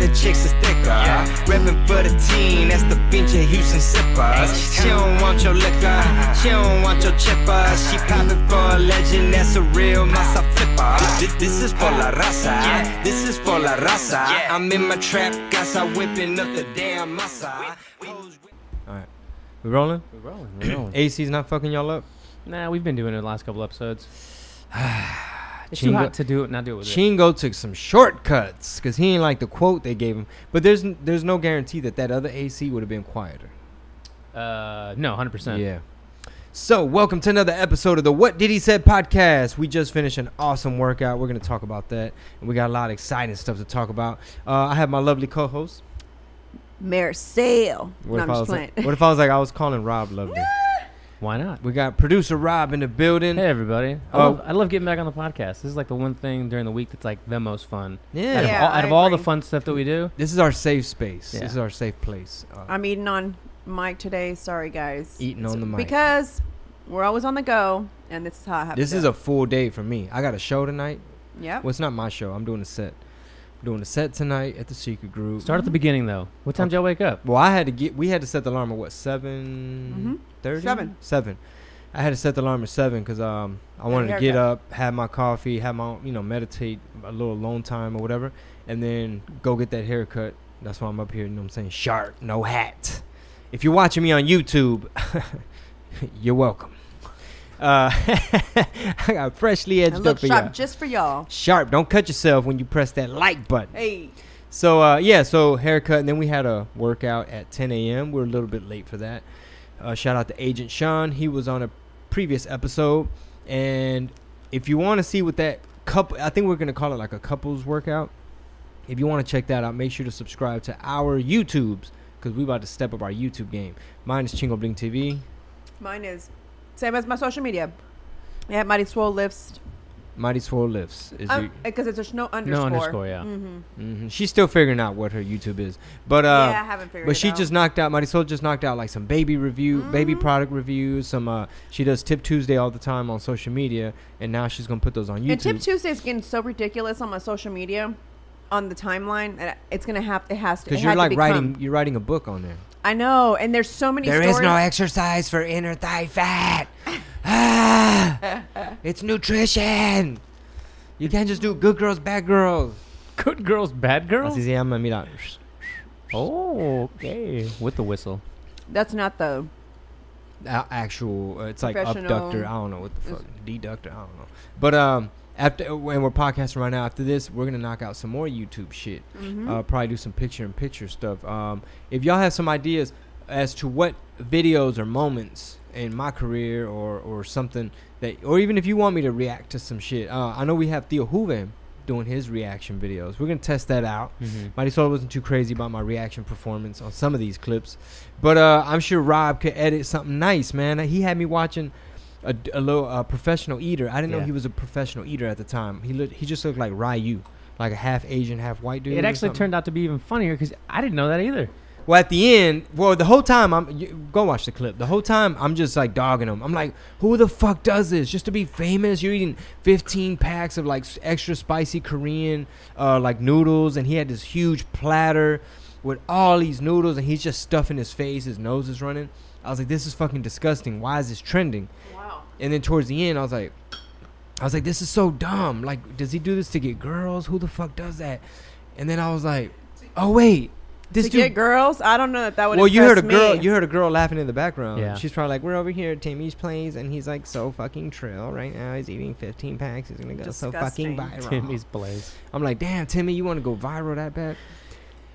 the chicks is thicker. Reppin' for the team, that's the bench of Houston Sippers. She don't want your liquor, she don't want your chipper. She poppin' for a legend, that's a real massa flipper. This is for la raza, this is for la raza. I'm in my trap, casa whipping up the damn massa. Alright, we rolling? We're rolling. AC's not fucking y'all up? Nah, we've been doing it the last couple episodes. It's too hot to do it. Not do it with Chingo took some shortcuts because he ain't like the quote they gave him. But there's no guarantee that other AC would have been quieter. No, 100%. Yeah. So, welcome to another episode of the What Did He Said podcast. We just finished an awesome workout. We're going to talk about that. And we got a lot of exciting stuff to talk about. I have my lovely co-host, Marcel. What if I was like I was calling Rob lovely? Why not? We got producer Rob in the building. Hey, everybody. I love getting back on the podcast. This is like the one thing during the week that's like the most fun. Yeah. Out of all the fun stuff that we do. This is our safe space. Yeah. This is our safe place. I'm eating on mic today. Sorry, guys. Eating on the mic. Because we're always on the go, and this is how I have to This is a full day for me. I got a show tonight. Yep. Well, it's not my show. I'm doing a set. Doing a set tonight at the Secret Group. Start at the beginning, though. What time did y'all wake up? Well, we had to set the alarm at what, 7:30? 7. I had to set the alarm at 7 because I wanted to get up, have my coffee, have my meditate a little alone time or whatever, and then go get that haircut. That's why I'm up here. You know what I'm saying? Sharp, no hat. If you're watching me on YouTube, you're welcome. I got freshly edged up for y'all. Sharp just for y'all. Sharp. Don't cut yourself when you press that like button. Hey. So, so haircut, and then we had a workout at 10 a.m. We were a little bit late for that. Shout out to Agent Sean. He was on a previous episode. And if you want to see what that couple, I think we're going to call it like a couples workout. If you want to check that out, make sure to subscribe to our YouTubes because we're about to step up our YouTube game. Mine is Chingo Bling TV. Mine is same as my social media. I have Mighty Swole Lifts. Mighty Swole Lifts. Because it's no underscore. No underscore, yeah. Mm-hmm. She's still figuring out what her YouTube is. But yeah, I haven't figured it out. But she just knocked out, Mighty Swole just knocked out like some baby product reviews. Some she does Tip Tuesday all the time on social media. And now she's going to put those on YouTube. And Tip Tuesday is getting so ridiculous on my social media, on the timeline, that it's going to have, it has to. Because you're like writing a book on there. I know, and there's so many stories. There is no exercise for inner thigh fat. It's nutrition. You can't just do good girls, bad girls. Good girls, bad girls? Así se llama, mira. Oh, okay. With the whistle. That's not the actual, it's like professional. abductor. I don't know what the fuck. Deductor, I don't know. But after, when we're podcasting right now, after this, we're going to knock out some more YouTube shit. Probably do some picture-in-picture stuff. If y'all have some ideas as to what videos or moments in my career or something that, or even if you want me to react to some shit, I know we have Theo Juve doing his reaction videos. We're going to test that out. Mighty Soul wasn't too crazy about my reaction performance on some of these clips. But I'm sure Rob could edit something nice, man. He had me watching a little professional eater. I didn't know he was a professional eater at the time. He just looked like Ryu, like a half Asian, half white dude. It actually turned out to be even funnier because I didn't know that either. Well, at the end, the whole time, go watch the clip. The whole time, I'm just like dogging him. I'm like, who the fuck does this just to be famous? You're eating 15 packs of like extra spicy Korean like noodles, and he had this huge platter with all these noodles, and he's just stuffing his face. His nose is running. I was like, this is fucking disgusting. Why is this trending? Wow. And then towards the end, I was like, this is so dumb. Like, does he do this to get girls? Who the fuck does that? And then I was like, oh wait. This to get girls? I don't know if that would impress you heard a girl laughing in the background. Yeah. She's probably like, we're over here at Timmy's place, and he's like so fucking trill right now. He's eating 15 packs. He's going to go so fucking viral. Timmy's place. I'm like, damn, Timmy, you want to go viral that bad?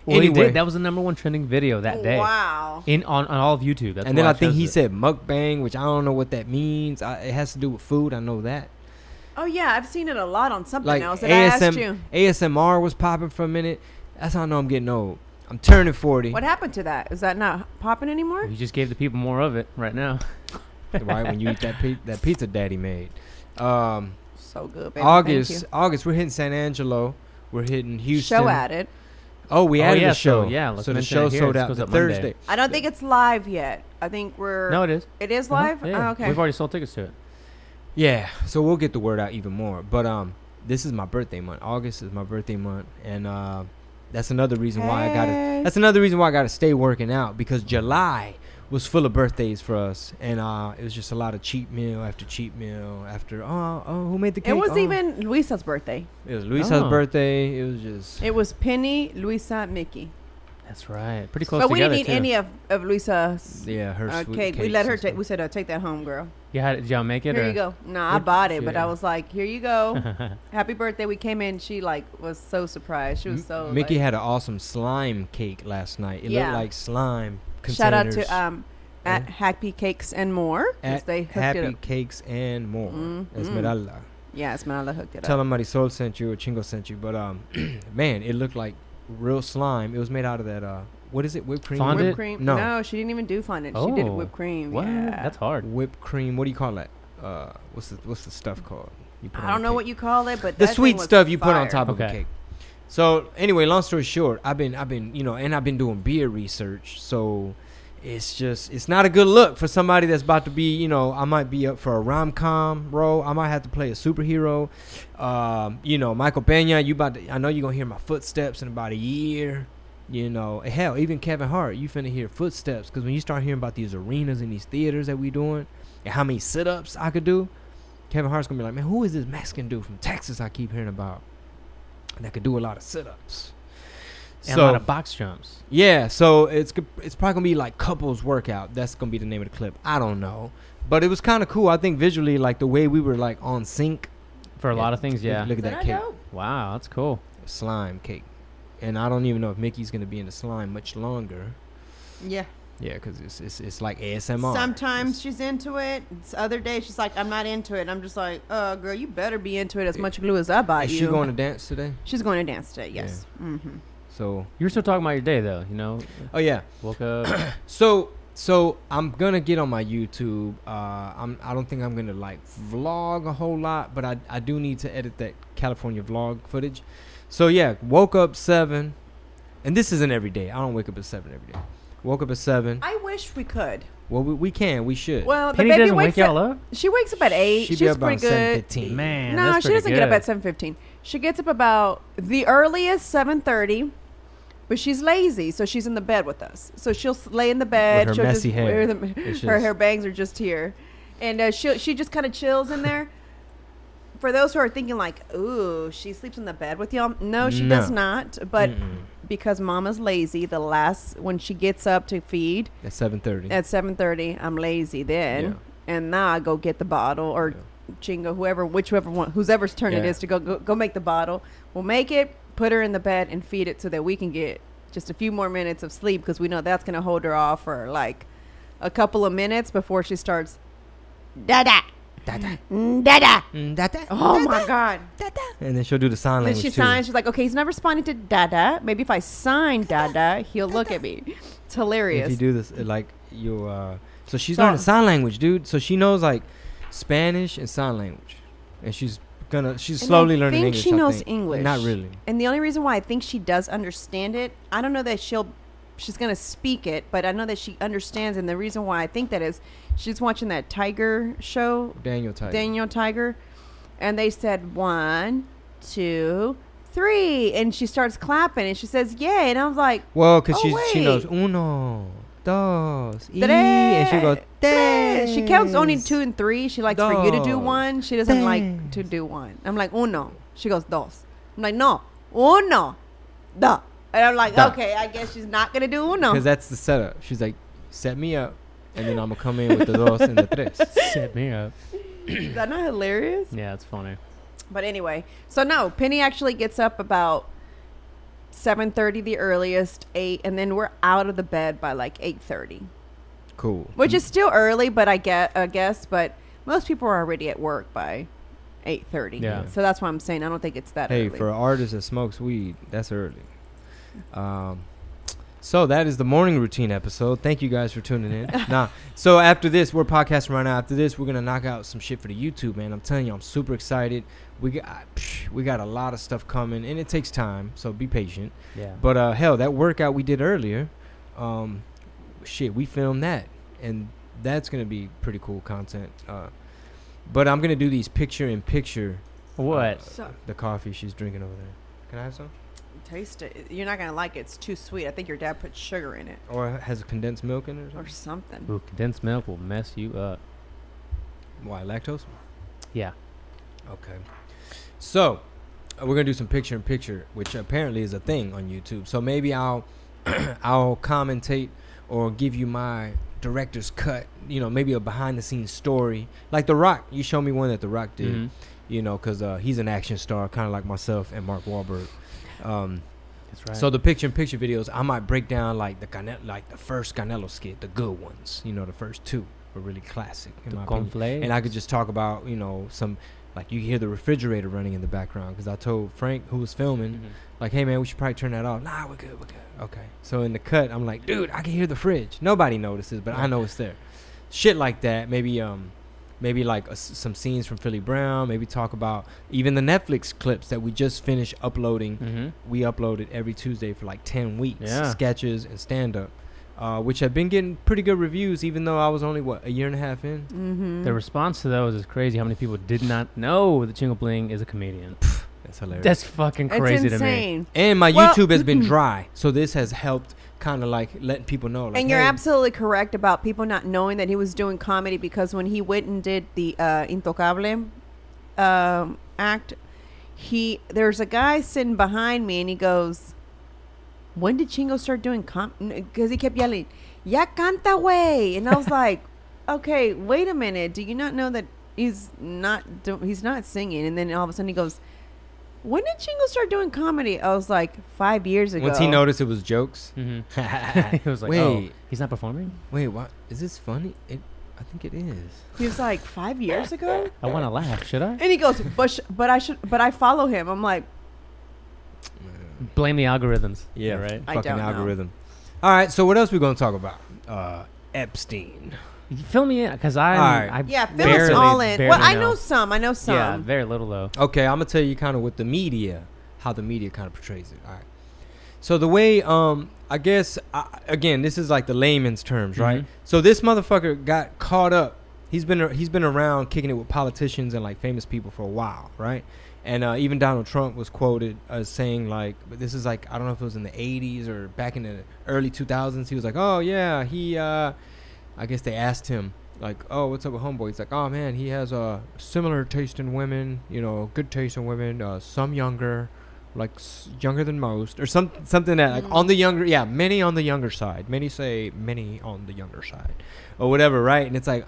Well, anyway, he did. That was the #1 trending video that day. Wow. On all of YouTube. That's and then I think he said mukbang, which I don't know what that means. It has to do with food. I know that. Oh, yeah. I've seen it a lot on something Like else that I asked you. ASMR was popping for a minute. That's how I know I'm getting old. I'm turning 40. What happened to that? Is that not popping anymore? You just gave the people more of it right now. Right, when you eat that pizza daddy made. So good, baby. August, we're hitting San Angelo. We're hitting Houston. Show added. Oh, we added a show. So the show sold out the Thursday. I don't think it's live yet. I think we're... No, it is. It is live? Yeah. Oh, okay. We've already sold tickets to it. Yeah, so we'll get the word out even more. But this is my birthday month. August is my birthday month. And That's another reason why I gotta. Hey. That's another reason why I gotta stay working out, because July was full of birthdays for us, and it was just a lot of cheat meal after cheat meal after. Who made the cake? It was even Luisa's birthday. It was Luisa's Oh. birthday. It was just. It was Penny, Luisa, Mickey. That's right. Pretty close But we together, didn't eat too. any of Luisa's Yeah, her sweet cake. We cakes let her and take. stuff. We said, "Take that home, girl. Did y'all make it? Here or? you go." No, I What- bought it, but yeah. I was like, "Here you go. Happy birthday." We came in. She like was so surprised. She was so. Mickey like, had an awesome slime cake last night. It Yeah. looked like slime. shout out containers. to at Happy Cakes and More. 'cause At they hooked Happy it up. Cakes and More. Mm-hmm. Esmeralda. Yeah, Esmeralda hooked it Tell up. them Marisol sent you or Chingo sent you. But man, it looked like real slime. It was made out of that what is it? Whipped cream? Fondant? Whipped cream? No. No, she didn't even do fondant. She did Oh. whipped cream. What? Yeah. That's hard. Whipped cream. What do you call that? What's the stuff called? You put I on don't the know cake? what you call it, but The that sweet thing was stuff you put on fire. top of a Okay. cake. So anyway, long story short, I've been and I've been doing beer research. So it's not a good look for somebody that's about to be, I might be up for a rom-com role. I might have to play a superhero. Michael Peña, I know you're gonna hear my footsteps in about a year. Hell, even Kevin Hart, you finna hear footsteps, because when you start hearing about these arenas and these theaters that we doing and how many sit-ups I could do, Kevin Hart's gonna be like, man, who is this Mexican dude from Texas I keep hearing about that could do a lot of sit-ups? And a lot of box jumps. Yeah, so it's probably gonna be like couples workout. That's gonna be the name of the clip. I don't know, but it was kind of cool. I think visually, like the way we were like on sync For a lot of things, yeah. Look at that Isn't cake, dope? Wow, that's cool. slime cake, and I don't even know if Mickey's gonna be in the slime much longer. Yeah. Yeah, because it's like ASMR. Sometimes she's into it. Other days she's like, I'm not into it. I'm just like, girl, you better be into it as much glue as I bought Is you. she going to dance today? She's going to dance today. Yes. Mm-hmm. So You were still talking about your day, though. oh yeah. Woke up. So I'm gonna get on my YouTube. I don't think I'm gonna like vlog a whole lot, but I do need to edit that California vlog footage. So yeah, woke up 7, and this isn't every day. I don't wake up at 7 every day. Woke up at 7. I wish we could. Well, we can. We should. Well, the Penny baby doesn't wakes wake y'all up? She wakes up at 8. She'd be She's up pretty around good. 7:15. Man, No, that's she doesn't get up pretty at 7:15. She gets up about the earliest 7:30, but she's lazy, so she's in the bed with us. So she'll lay in the bed. With her she'll messy just hair. wear It's her just- hair bangs are just here, and she just kind of chills in there. For those who are thinking like, ooh, she sleeps in the bed with y'all. No, she does not. But because Mama's lazy, when she gets up to feed At 7:30. at 7:30, I'm lazy then, Yeah. and now I go get the bottle or Chingo, whichever one, whoever's turn it Yeah. is to go make the bottle. We'll make it, put her in the bed, and feed it so that we can get just a few more minutes of sleep, because we know that's gonna hold her off for like a couple of minutes before she starts. Dada. Dada. Dada. Dada. Oh my God. And then she'll do the sign And then language she too. signs. She's like, okay, he's not responding to Dada. Maybe if I sign Dada, he'll look at me. It's hilarious. If you do this, like you, so she's So- learning sign language, dude. So she knows like Spanish and sign language, and she's slowly learning English. I think she knows think. English. Not really. And the only reason why I think she does understand it, I don't know that she's going to speak it, but I know that she understands. And the reason why I think that is she's watching that Tiger show, Daniel Tiger. And they said 1, 2, 3. And she starts clapping and she says, yay. And I was like, well, because oh, she knows wait. 1, 2, 3, Tres. and she goes Tres. She counts only tres. 2 and 3. She likes for you to do Dos. 1. She doesn't like to do 1. I'm like, 1. She goes, 2. I'm like, no, 1, 2. And I'm like, Da. okay, I guess she's not going to do 1. Because that's the setup. She's like, set me up, and then I'm gonna come in with the 2 and the 3. Set me up. Is that not hilarious? Yeah, it's funny. But anyway, so no, Penny actually gets up about 7:30 the earliest, 8, and then we're out of the bed by like 8:30. Cool. Which is still early, but I guess, but most people are already at work by 8:30. Yeah. So that's why I'm saying I don't think it's that Hey, early. for an artist that smokes weed, that's early. So that is the morning routine episode. Thank you guys for tuning in. So after this, we're podcasting right now. After this, we're gonna knock out some shit for the YouTube, man. I'm telling you, I'm super excited. We got a lot of stuff coming, and it takes time, so be patient. Yeah. But hell, that workout we did earlier, we filmed that, and that's gonna be pretty cool content. But I'm gonna do these picture-in-picture. What? So, The coffee she's drinking over there. Can I have some? Taste it. You're not gonna like it. It's too sweet. I think your dad put sugar in it Or has condensed milk in it or something. Ooh, condensed milk will mess you up. Why, lactose? Yeah. Okay. So, we're going to do some picture-in-picture, which apparently is a thing on YouTube. So maybe I'll I'll commentate or give you my director's cut, you know, maybe a behind-the-scenes story. Like The Rock. You showed me one that The Rock did, Mm-hmm. you know, because he's an action star, kind of like myself and Mark Wahlberg. That's right. So the picture-in-picture videos, I might break down like the first Canelo skit, the good ones. You know, the first two were really classic in my opinion. And I could just talk about, you know, some, like you hear the refrigerator running in the background because I told Frank, who was filming, like, hey man, we should probably turn that off. Nah, we're good. Okay. So in the cut, I'm like, dude, I can hear the fridge. Nobody notices, but I know it's there. Shit like that. Maybe like some scenes from Philly Brown. Maybe talk about even the Netflix clips that we just finished uploading. Mm-hmm. We uploaded every Tuesday for like 10 weeks. Yeah. Sketches and stand-up, which have been getting pretty good reviews, even though I was only, a year and a half in? Mm-hmm. The response to those is crazy. How many people did not know that Chingo Bling is a comedian? That's hilarious. That's fucking crazy It's to me. insane. And my Well, YouTube has been dry, so this has helped kind of like letting people know. Like, And you're hey, absolutely correct about people not knowing that he was doing comedy, because when he went and did the Intocable act, there's a guy sitting behind me and he goes, when did Chingo start doing because he kept yelling, ya canta way, and I was like, okay, wait a minute, do you not know that he's not singing? And then all of a sudden he goes, when did Chingo start doing comedy? I was like, 5 years ago. once he noticed it was jokes. Mm-hmm. He was like, Wait. oh, he's not performing? Wait, what? Is this funny? I think it is. He was like, 5 years ago? I want to laugh. Should I? And he goes, but I follow him. I'm like, Blame the algorithms. Yeah, right. I Fucking don't know. algorithm. All right, so what else we gonna talk about? Epstein. You fill me in, because Alright. I yeah, fill barely, us all in. barely Well, I know some. Yeah, very little though. Okay, I'm gonna tell you kind of with the media, how the media kind of portrays it. All right. So the way, I guess, again, this is like the layman's terms, right? Mhm. So this motherfucker got caught up. He's been around kicking it with politicians and like famous people for a while, right? And even Donald Trump was quoted as saying, like, but this is like, I don't know if it was in the 80s or back in the early 2000s. He was like, oh yeah, he, I guess they asked him, like, oh, what's up with homeboy? He's like, oh man, he has a similar taste in women, you know, good taste in women, some younger, like younger than most, or something that, like, on the younger, many on the younger side. Many say many on the younger side, or whatever, right? And it's like,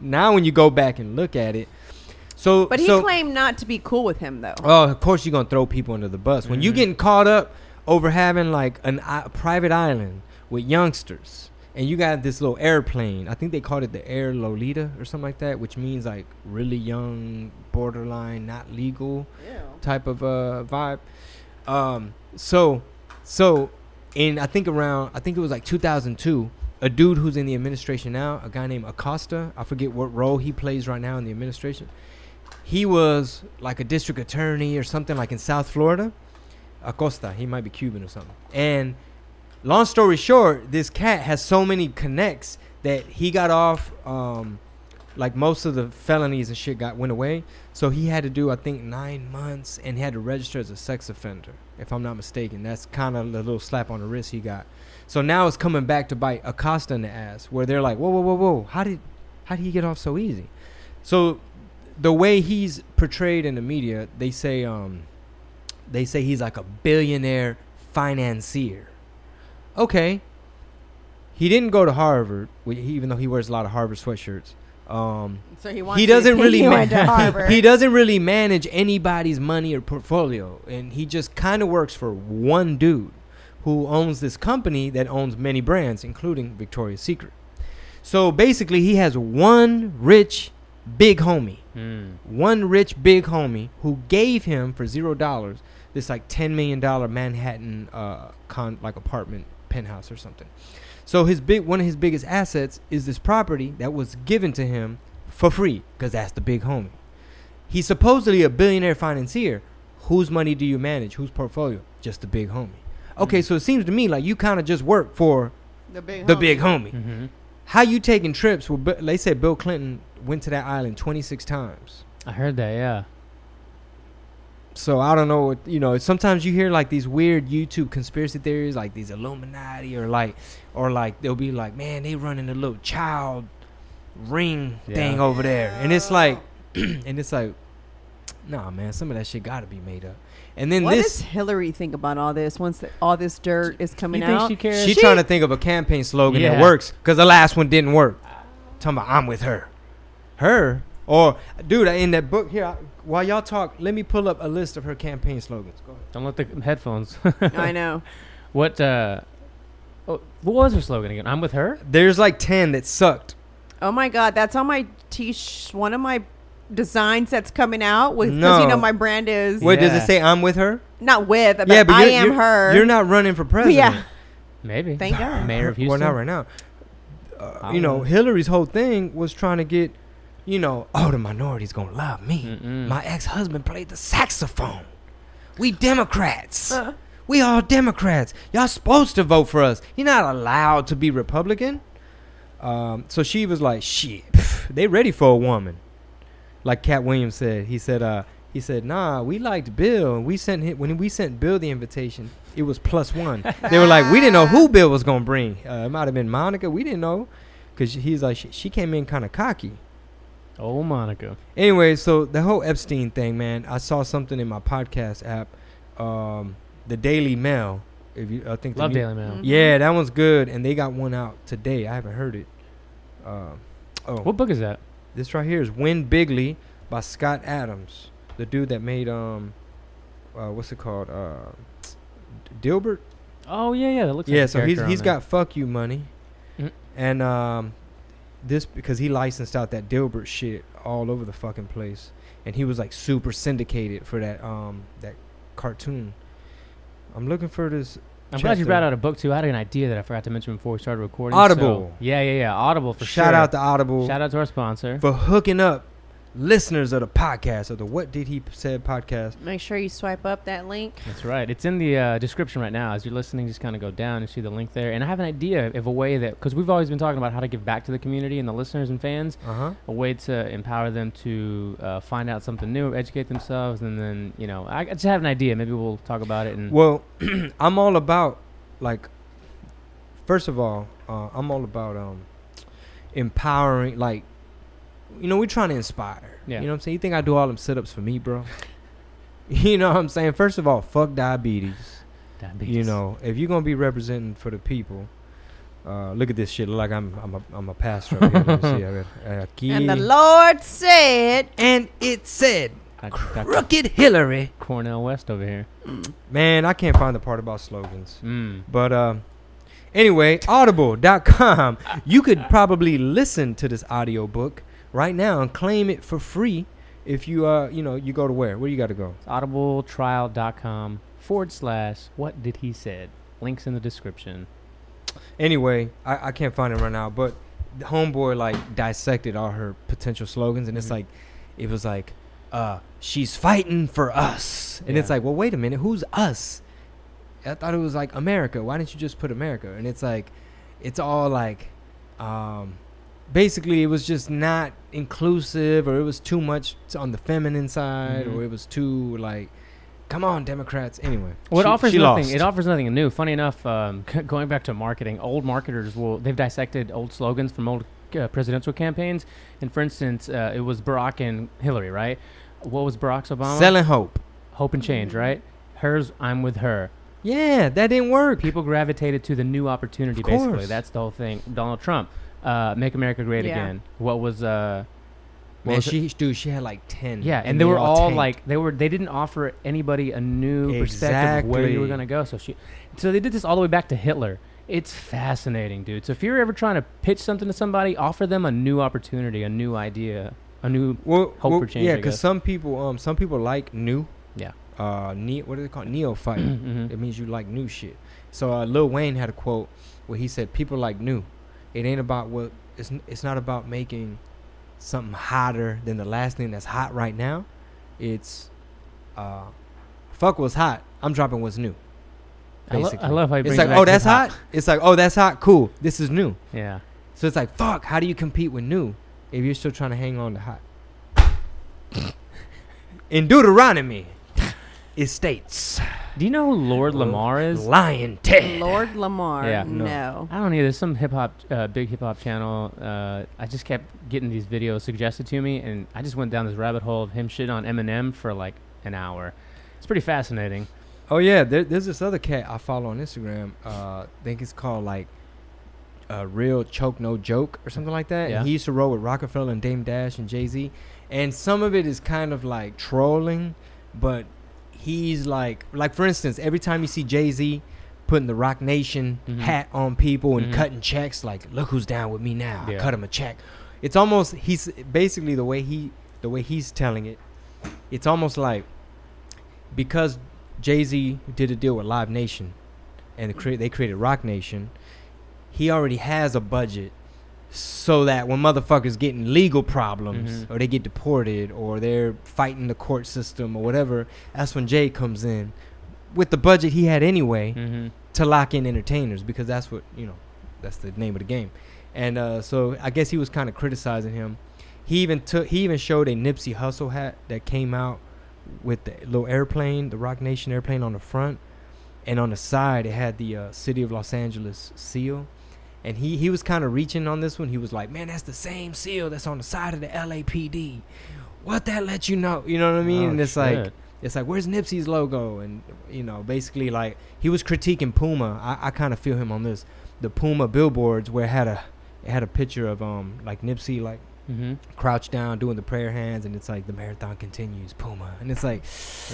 now when you go back and look at it, but he claimed not to be cool with him, though. oh, of course you're gonna throw people under the bus when you getting caught up over having like a private island with youngsters, and you got this little airplane. I think they called it the Air Lolita or something like that, which means like really young, borderline, not legal type of vibe. So in I think it was like 2002, a dude who's in the administration now, a guy named Acosta, I forget what role he plays right now in the administration. He was like a district attorney or something, like in South Florida. Acosta, he might be Cuban or something. And long story short, this cat has so many connects that he got off, like most of the felonies and shit went away. So he had to do, I think, 9 months, and he had to register as a sex offender, if I'm not mistaken. That's kind of the little slap on the wrist he got. So now it's coming back to bite Acosta in the ass, where they're like, whoa, how did he get off so easy? So the way he's portrayed in the media, they say he's like a billionaire financier. Okay. He didn't go to Harvard, even though he wears a lot of Harvard sweatshirts. So he doesn't really went to Harvard. he doesn't really manage anybody's money or portfolio, and he just kind of works for one dude who owns this company that owns many brands, including Victoria's Secret. So basically, he has one rich big homie, who gave him for $0 this like $10 million Manhattan like apartment penthouse or something. So one of his biggest assets is this property that was given to him for free, because that's the big homie. He's supposedly a billionaire financier. Whose money do you manage? Whose portfolio? Just the big homie. Okay, so it seems to me like you kind of just work for the big homie. Mm-hmm. How you taking trips? Well, they said Bill Clinton went to that island 26 times. I heard that, yeah. So I don't know what, you know, sometimes you hear like these weird YouTube conspiracy theories, like these Illuminati, or like they'll be like, man, they running a little child ring thing over there. And it's like, nah, man, some of that shit got to be made up. And then what does Hillary think about all this once all this dirt is coming out? She cares? She's trying to think of a campaign slogan that works, because the last one didn't work. Talking about, I'm with her. Her? Or, dude, in that book here, while y'all talk, let me pull up a list of her campaign slogans. Go ahead. Don't let the headphones. I know. What was her slogan again? I'm with her? There's like 10 that sucked. Oh, my God. That's on my one of my designs that's coming out. Because, you know, my brand is... Wait, does it say I'm with her? Not with, but I am her. You're not running for president. Yeah. Maybe. Thank God. Mayor of Houston. Well, not right now. You know, Hillary's whole thing was trying to get, you know, the minority's going to love me. My ex-husband played the saxophone. We Democrats. We all Democrats. Y'all supposed to vote for us. You're not allowed to be Republican. So she was like, shit, they ready for a woman. Like Cat Williams said. He said, nah, we liked Bill. And when we sent Bill the invitation, it was +1. They were like, we didn't know who Bill was going to bring. It might have been Monica. We didn't know. Because he's like, she came in kind of cocky. Oh, Monica. Anyway, so the whole Epstein thing, man, I saw something in my podcast app, the Daily Mail. Love Daily Mail. Yeah, that one's good, and they got one out today. I haven't heard it. What book is that? This right here is Win Bigly by Scott Adams, the dude that made what's it called? Dilbert. Oh yeah, that looks like so he's got Fuck You Money, and this because he licensed out that Dilbert shit all over the fucking place, and he was like super syndicated for that cartoon. I'm looking for this. I'm glad you brought out a book too. I had an idea that I forgot to mention before we started recording. Audible. So, yeah. Audible for sure. Shout out to Audible. Shout out to our sponsor for hooking up listeners of the podcast, of the What Did He Said podcast. Make sure you swipe up that link. That's right. It's in the description right now. As you're listening, just kind of go down and see the link there. And I have an idea of a way that, because we've always been talking about how to give back to the community and the listeners and fans, a way to empower them to find out something new, educate themselves, and then, you know, I just have an idea. Maybe we'll talk about it. And well, I'm all about, like, first of all, I'm all about empowering, like, you know, we're trying to inspire. Yeah. You know what I'm saying? You think I do all them sit-ups for me, bro? You know what I'm saying? First of all, fuck diabetes. You know, if you're going to be representing for the people, look at this shit. Look like I'm a pastor over here. Let me see. And the Lord said. And it said, Crooked Hillary. Cornell West over here. Man, I can't find the part about slogans. But anyway, audible.com. You could probably listen to this audio book right now and claim it for free if you you go to where you got to go. It's audibletrial.com /what did he said. Links in the description. Anyway, I can't find it right now, but the homeboy like dissected all her potential slogans, and it's like, it was like, she's fighting for us, and it's like, well, wait a minute, who's us? I thought it was like America. Why didn't you just put America? And it's like, it's all like, basically, it was just not inclusive, or it was too much on the feminine side, or it was too like, come on, Democrats. Anyway, well, it offers nothing. Lost. It offers nothing new. Funny enough, going back to marketing, old marketers they've dissected old slogans from old presidential campaigns. And for instance, it was Barack and Hillary, right? What was Barack's Obama? Selling hope, hope and change, right? Hers, I'm with her. Yeah, that didn't work. People gravitated to the new opportunity. Basically, that's the whole thing. Donald Trump. Make America Great Again. What was she had like 10. Yeah, and they were all like they didn't offer anybody a new perspective of where you were gonna go. So they did this all the way back to Hitler. It's fascinating, dude. So if you're ever trying to pitch something to somebody, offer them a new opportunity, a new idea, a new hope for change. Yeah, because some people like new. Yeah. What do they call it? Neophyte. It means you like new shit. So Lil Wayne had a quote where he said, "People like new. It ain't about what it's not about making something hotter than the last thing that's hot right now. It's fuck what's hot. I'm dropping what's new." Basically. I love how you bring it's like, oh, that's hot. It's like, oh, that's hot. Cool. This is new. Yeah. So it's like, fuck. How do you compete with new if you're still trying to hang on to hot? In Deuteronomy, Estates. Do you know who Lord Lamar is? Lion Ted. Lord Lamar. Yeah. No. I don't either. There's some big hip hop channel. I just kept getting these videos suggested to me, and I just went down this rabbit hole of him shitting on Eminem for like an hour. It's pretty fascinating. Oh yeah, there's this other cat I follow on Instagram. I think it's called like Real Choke No Joke or something like that. Yeah. And he used to roll with Rockefeller and Dame Dash and Jay-Z, and some of it is kind of like trolling, but he's like for instance, every time you see Jay-Z putting the Rock Nation hat on people and cutting checks, like, look who's down with me now. I cut him a check. It's almost, he's basically the way he's telling it. It's almost like because Jay-Z did a deal with Live Nation and they created Rock Nation, he already has a budget so that when motherfuckers get in legal problems or they get deported or they're fighting the court system or whatever, that's when Jay comes in with the budget he had anyway to lock in entertainers, because that's what, that's the name of the game. And so I guess he was kind of criticizing him. He even showed a Nipsey Hussle hat that came out with the little airplane, the Rock Nation airplane on the front, and on the side it had the City of Los Angeles seal. And he was kind of reaching on this one. He was like, man, that's the same seal that's on the side of the LAPD. What that let you know? You know what I mean? Oh, and it's like, where's Nipsey's logo? And, basically like he was critiquing Puma. I kind of feel him on this. The Puma billboards where it had a picture of like Nipsey like crouched down doing the prayer hands, and it's like the marathon continues, Puma. And it's like,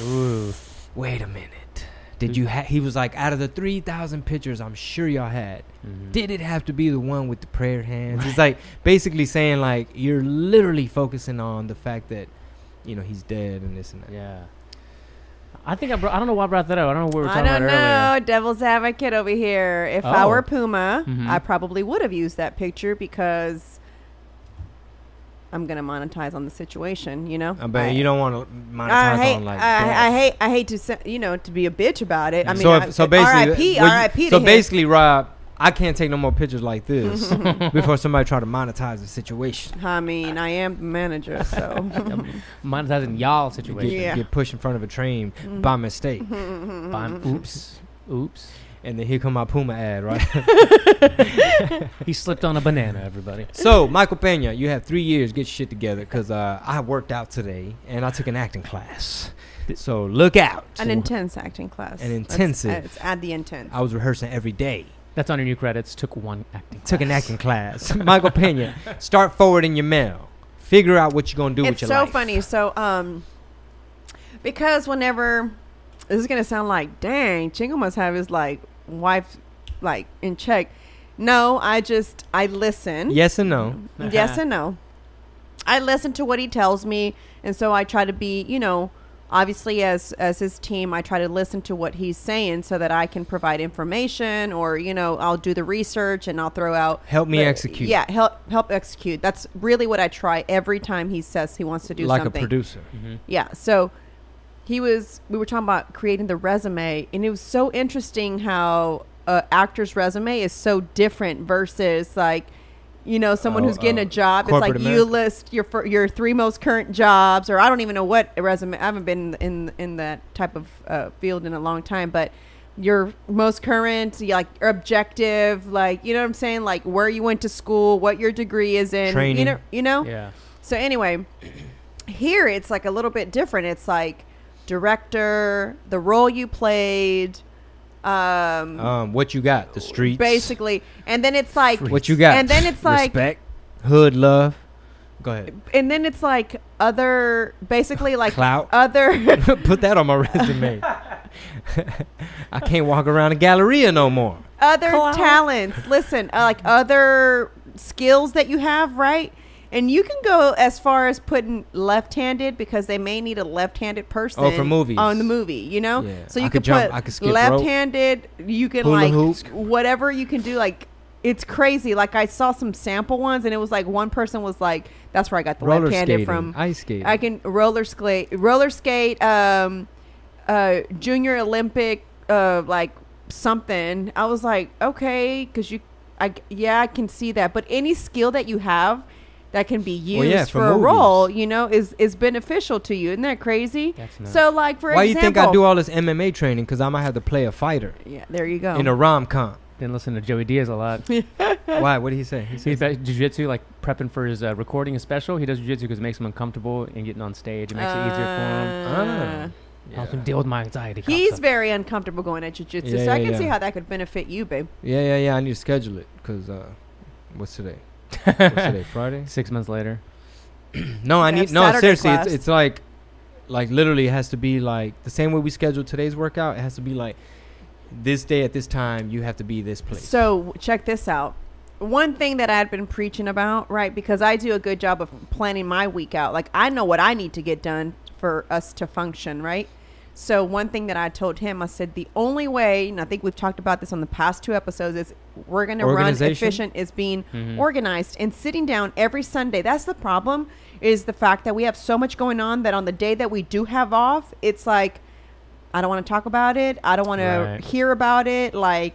ooh, wait a minute. Did you he was like, out of the 3,000 pictures I'm sure y'all had, did it have to be the one with the prayer hands? Right. It's like basically saying like you're literally focusing on the fact that he's dead and this and that. Yeah. I think I don't know why I brought that up. I don't know what we were talking about earlier. I don't know. Devil's advocate over here. If I were Puma, I probably would have used that picture because I'm gonna monetize on the situation, But you don't want to monetize on like. I hate to say, to be a bitch about it. I mean, so basically, R.I.P. So basically, Rob, I can't take no more pictures like this before somebody try to monetize the situation. I mean, I am the manager, so monetizing y'all situation. Get pushed in front of a train by mistake. Oops. And then here come my Puma ad, right? He slipped on a banana, everybody. So, Michael Pena, you have 3 years. Get your shit together, because I worked out today, and I took an acting class. So, look out. An intense acting class. An intensive. Let's add the intense. I was rehearsing every day. That's on your new credits. Took an acting class. Michael Pena, start forwarding your mail. Figure out what you're going to do with your life. It's so funny. So, because whenever... This is going to sound like, dang, Chingo must have his, wife in check. No, I listen. Yes and no. Yes and no. I listen to what he tells me, and so I try to be, obviously as his team, I try to listen to what he's saying so that I can provide information, or I'll do the research and I'll throw out execute. Yeah, help execute. That's really what I try every time he says he wants to do like something. Like a producer. Yeah. So we were talking about creating the resume, and it was so interesting how actor's resume is so different versus someone who's getting a job. It's like America. You list your 3 most current jobs, or I don't even know what a resume. I haven't been in that type of field in a long time, but your most current, objective, you know what I'm saying, like where you went to school, what your degree is in, training. Yeah. So anyway, here it's like a little bit different. It's like director, the role you played, what you got, the streets basically, and then it's like what you got, and then it's like respect, hood, love. Go ahead. And then it's like other, basically like clout, other. Put that on my resume. I can't walk around a Galleria no more. Other talents. Listen, like other skills that you have, right? And you can go as far as putting left-handed, because they may need a left-handed person. Oh, for movies. On the movie, Yeah. So you can jump, put left-handed. Rope. You can whatever you can do. Like, it's crazy. Like, I saw some sample ones, and it was like one person was like, "That's where I got the left-handed from." Ice skating. I can roller skate. Junior Olympic, something. I was like, okay, because I can see that. But any skill that you have that can be used for for a movies. role, you know, is beneficial to you. Isn't that crazy? That's nuts. So, like, for Why example, you think I do all this MMA training? Because I might have to play a fighter yeah, there you go. in a rom-com. Didn't listen to Joey Diaz a lot. Why? What did he say? He He's says, jiu-jitsu, like prepping for his recording a special. He does jiu-jitsu because it makes him uncomfortable and getting on stage. It makes it easier for him. Helps him deal with my anxiety. He's very uncomfortable going at jiu-jitsu, Yeah, so I yeah, can see yeah. how that could benefit you, babe. Yeah. I need to schedule it because what's today? What's today? Friday? 6 months later. No, I We need have no. Saturday Seriously, class. it's like literally it has to be like the same way we scheduled today's workout. It has to be like this day at this time. You have to be this place. So check this out. One thing that I had been preaching about, right? Because I do a good job of planning my week out. Like, I know what I need to get done for us to function, right? So one thing that I told him, I said, the only way, and I think we've talked about this on the past 2 episodes, is we're going to run Organization? efficient is being organized and sitting down every Sunday. That's the problem, is the fact that we have so much going on that on the day that we do have off, it's like, I don't want to talk about it. I don't want Right. to hear about it. Like,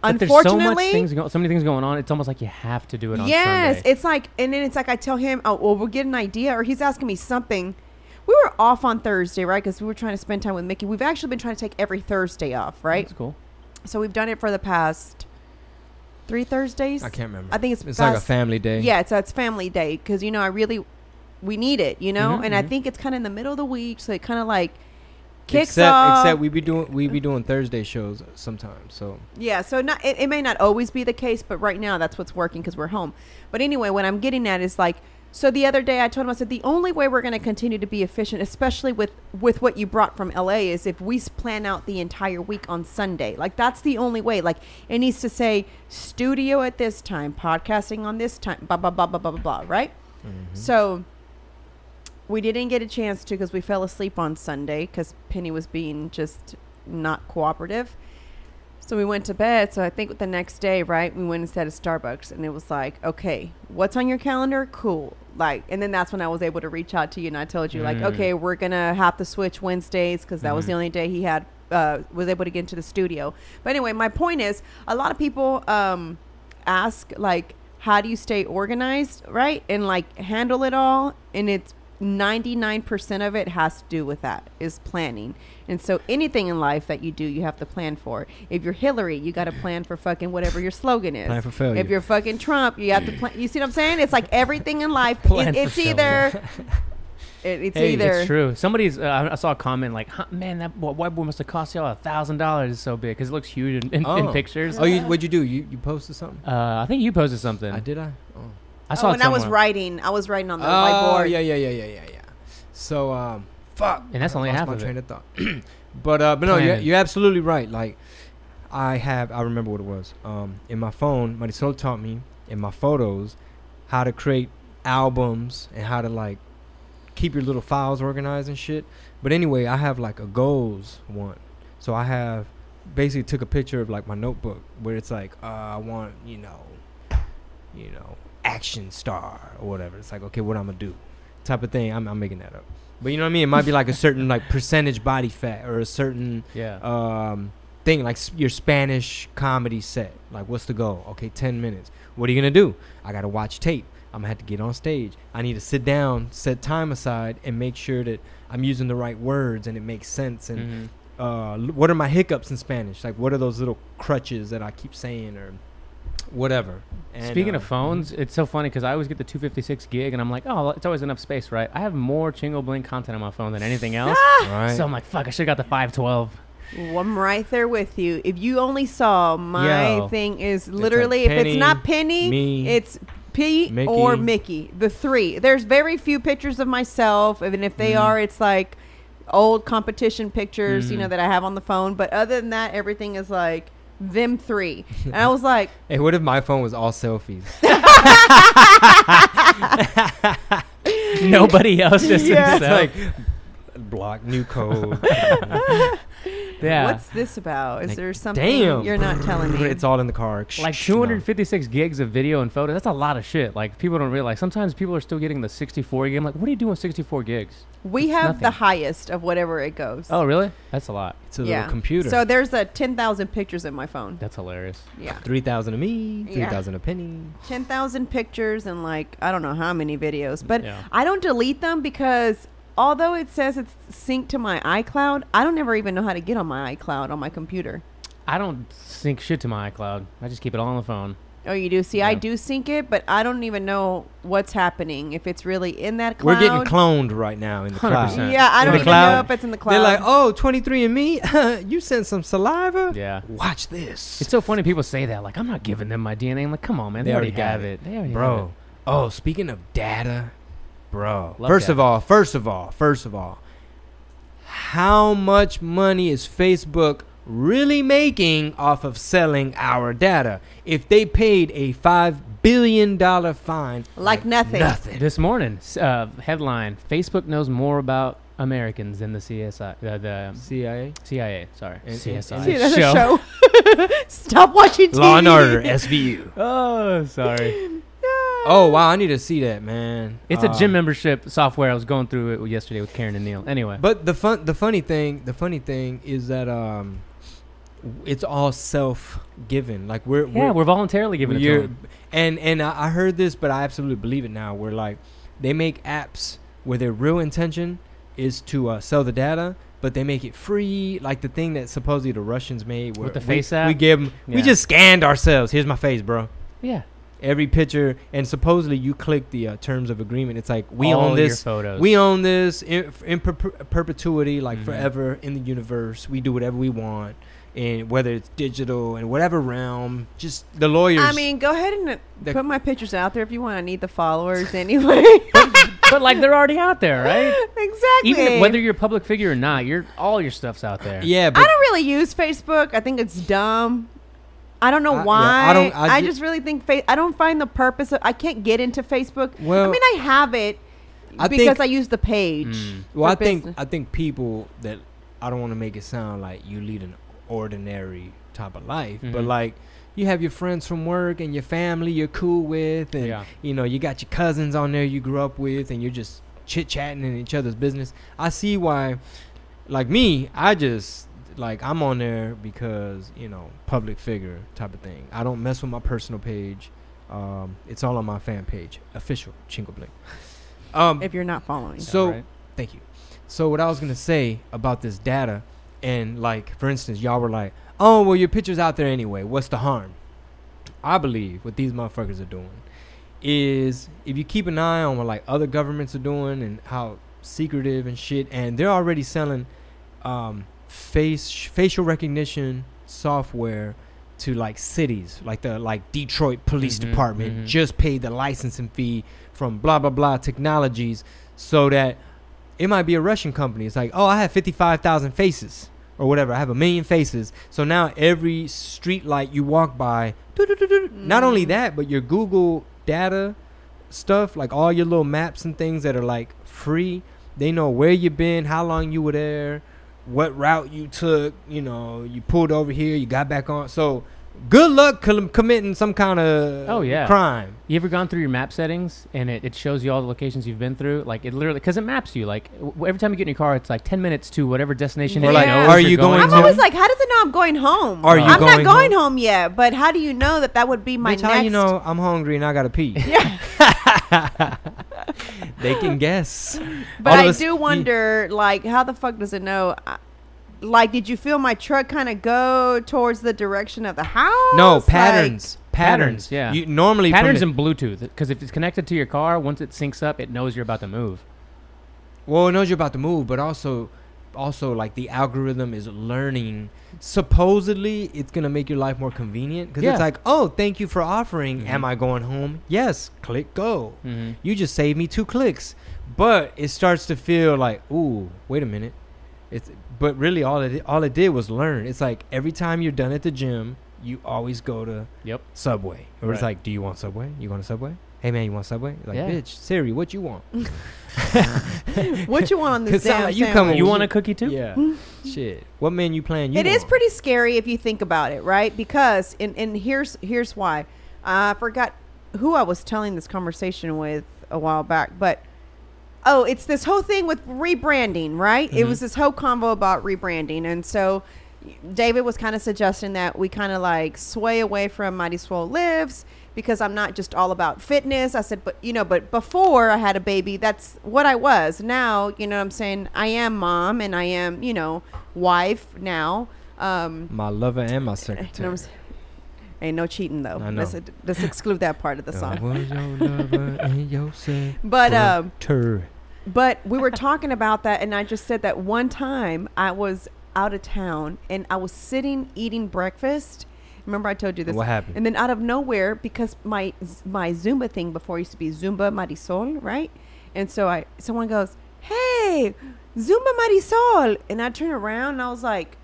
But unfortunately, there's so many things going on. It's almost like you have to do it on yes, Sunday. it's like, and then it's like I tell him, oh, well, we'll get an idea, or he's asking me something. We were off on Thursday, right? Because we were trying to spend time with Mickey. We've actually been trying to take every Thursday off, right? That's cool. So we've done it for the past 3 Thursdays. I can't remember. I think it's like a past- family day. Yeah, it's family day because you know we need it, you know, Mhm, and I mhm. think it's kind of in the middle of the week, so it kind of like kicks off. Except we be doing Thursday shows sometimes. So Yeah, so not it may not always be the case, but right now that's what's working because we're home. But anyway, what I'm getting at is like, so the other day I told him, I said, the only way we're going to continue to be efficient, especially with what you brought from LA, is if we plan out the entire week on Sunday. Like, that's the only way. Like, it needs to say studio at this time, podcasting on this time, blah, blah, blah, blah, blah, blah, blah, right? So we didn't get a chance to because we fell asleep on Sunday because Penny was being just not cooperative. So we went to bed. So I think the next day, right, we went and sat at Starbucks and it was like, okay, what's on your calendar? Cool. Like, and then that's when I was able to reach out to you and I told you like, okay, we're going to have to switch Wednesdays because that was the only day he had, was able to get into the studio. But anyway, my point is a lot of people ask like, how do you stay organized, right? And like handle it all. And it's 99% of it has to do with that, is planning. And so anything in life that you do, you have to plan for. If you're Hillary, you got to plan for fucking whatever your slogan is. Plan for failure. If you're fucking Trump, you have to plan. You see what I'm saying? It's like everything in life. Plan for It's either. It's either. It's true. Somebody's. I saw a comment like, huh, "Man, that white boy must have cost y'all $1,000. It's so big because it looks huge in pictures." Oh, what'd you do? You posted something? I think you posted something. I did. Oh. I saw it when I was somewhere. writing on the Oh, whiteboard. yeah. So, fuck. And that's only I lost half my of train it. of thought. but no, Planning. you're absolutely right. Like, I remember what it was. In my phone, Marisol taught me in my photos how to create albums and how to like keep your little files organized and shit. But anyway, I have like a goals one. So I have basically took a picture of like my notebook where it's like, I want, you know, action star or whatever. It's like, okay, what I'm gonna do type of thing. I'm making that up. But you know what I mean? It might be like a certain like percentage body fat or a certain thing, like your Spanish comedy set. Like, what's the goal? Okay, 10 minutes. What are you gonna do? I gotta watch tape. I'm gonna have to get on stage. I need to sit down, set time aside, and make sure that I'm using the right words and it makes sense. And what are my hiccups in Spanish? Like, what are those little crutches that I keep saying or whatever? And, Speaking of phones, it's so funny because I always get the 256 gig and I'm like, oh, it's always enough space, right? I have more Chingo Bling content on my phone than anything else. right. So I'm like, fuck, I should have got the 512. Well, I'm right there with you. If you only saw my thing is literally, like if it's Penny, not Penny, me, it's P Mickey. or Mickey. The 3. There's very few pictures of myself. Even if they are, it's like old competition pictures, you know, that I have on the phone. But other than that, everything is like them 3. And I was like, Hey, what if my phone was all selfies? Nobody else, just Yeah. himself. It's like block, new code. Yeah. What's this about? Is Like, there something damn. you're not telling me? It's all in the car. Like 256 gigs of video and photos. That's a lot of shit. Like people don't realize. Sometimes people are still getting the 64 gig. I'm like, what are you doing with 64 gigs? We It's have nothing. the highest of whatever it goes. Oh, really? That's a lot. It's a little computer. So there's 10,000 pictures in my phone. That's hilarious. Yeah. 3,000 of me, Yeah. 3,000 a penny. 10,000 pictures and like I don't know how many videos, but Yeah. I don't delete them because although it says it's synced to my iCloud, I don't ever even know how to get on my iCloud on my computer. I don't sync shit to my iCloud. I just keep it all on the phone. Oh, you do? See, Yeah. I do sync it, but I don't even know what's happening. If it's really in that cloud. We're getting cloned right now in the 100%. cloud. Yeah, I In don't the even cloud. know if it's in the cloud. They're like, oh, 23andMe, you sent some saliva? Yeah. Watch this. It's so funny people say that. Like, I'm not giving them my DNA. I'm like, come on, man. They already have it. They already have Bro. it. Oh, speaking of data, bro. Love First data. of all, how much money is Facebook really making off of selling our data? If they paid a $5 billion fine, Like nothing. This morning, headline: Facebook knows more about Americans than the CSI, the CIA, CIA. Sorry, And- CSI. and- See, that's a show. Stop watching TV. Law and Order, SVU. Oh, sorry. Oh wow, I need to see that, man. It's a gym membership software. I was going through it yesterday with Karen and Neil. Anyway, But the funny thing is that it's all self-given. Like we're voluntarily giving it to them. and I heard this, but I absolutely believe it now. Where like they make apps where their real intention is to sell the data, but they make it free. Like the thing that supposedly the Russians made, where With the face app? we give them, we Yeah. just scanned ourselves. Here's my face, bro. Yeah, Every picture, and supposedly you click the terms of agreement. It's like we all own your this. photos. We own this in perpetuity, like Mhm. forever in the universe. We do whatever we want, and whether it's digital and whatever realm. Just the lawyers. I mean, go ahead and The- put my pictures out there if you want. I need the followers anyway. but like they're already out there, right? Exactly. Even if, whether you're a public figure or not, all your stuff's out there. yeah, I but don't really use Facebook. I think it's dumb. I don't know yeah, why. I I just really think I don't find the purpose of. I can't get into Facebook. Well, I mean, I have it I because think- I use the page. well, for business. I think people that I don't want to make it sound like you lead an ordinary type of life, but Mhm. like you have your friends from work and your family you're cool with, and Yeah. you know you got your cousins on there you grew up with, and you're just chit chatting in each other's business. I see why. Like me, I just like I'm on there because public figure type of thing. I don't mess with my personal page. It's all on my fan page, official Chingo Bling. If you're not following. So right. thank you. So what I was gonna say about this data, and like for instance, y'all were like, "Oh, well, your picture's out there anyway. What's the harm?" I believe what these motherfuckers are doing is if you keep an eye on what like other governments are doing and how secretive and shit, and they're already selling facial recognition software to like cities, like the Detroit Police Mhm, Department mhm. just paid the licensing fee from blah blah blah technologies, so that it might be a Russian company. It's like, oh, I have 55,000 faces or whatever. I have 1 million faces. So now every street light you walk by, not only that, but your Google data stuff, like all your little maps and things that are like free, they know where you've been, how long you were there, what route you took, you pulled over here, you got back on. So good luck committing some kind of crime. You ever gone through your map settings and it shows you all the locations you've been through? Like it literally, because it maps you. Like every time you get in your car, it's like 10 minutes to whatever destination. Or it like, knows are you're you going I'm to- always like, how does it know I'm going home? Are you I'm going not going home? home yet, but how do you know that would be my Bitch, next? how you know I'm hungry and I gotta pee? Yeah. They can guess. But All of I us- do wonder, like, how the fuck does it know? Like, did you feel my truck kind of go towards the direction of the house? No, Like- patterns. yeah. You normally Patterns from in Bluetooth, because if it's connected to your car, once it syncs up, it knows you're about to move. well, it knows you're about to move, but also like the algorithm is learning. Supposedly, it's gonna make your life more convenient because Yeah. it's like, oh, thank you for offering. Mhm. Am I going home? Yes. Click go. Mm-hmm. You just saved me 2 clicks. But it starts to feel like, ooh, wait a minute. But really all it did was learn. It's like every time you're done at the gym, you always go to Yep. Subway. Or it's Right. like, do you want Subway? You going to Subway? hey man, you want Subway? Like, bitch, Siri, what you want? What you want on this damn like sandwich? You want a cookie too? Yeah. Shit. What menu plan you It want? is pretty scary if you think about it, right? Because, and here's why. I forgot who I was telling this conversation with a while back, but it's this whole thing with rebranding, right? It was this whole convo about rebranding. And so David was kind of suggesting that we kind of like sway away from Mighty Swole Lives, because I'm not just all about fitness. I said, but before I had a baby, that's what I was. Now, you know what I'm saying? I am mom and I am, wife now. My lover and my secretary. Ain't no cheating though. I know. Let's exclude that part of the song. Was your lover and your But we were talking about that, and I just said that one time I was out of town and I was sitting eating breakfast. Remember I told you this? What happened? And then out of nowhere, because my Zumba thing before used to be Zumba Marisol, right? And so someone goes, "Hey, Zumba Marisol," and I turned around and I was like,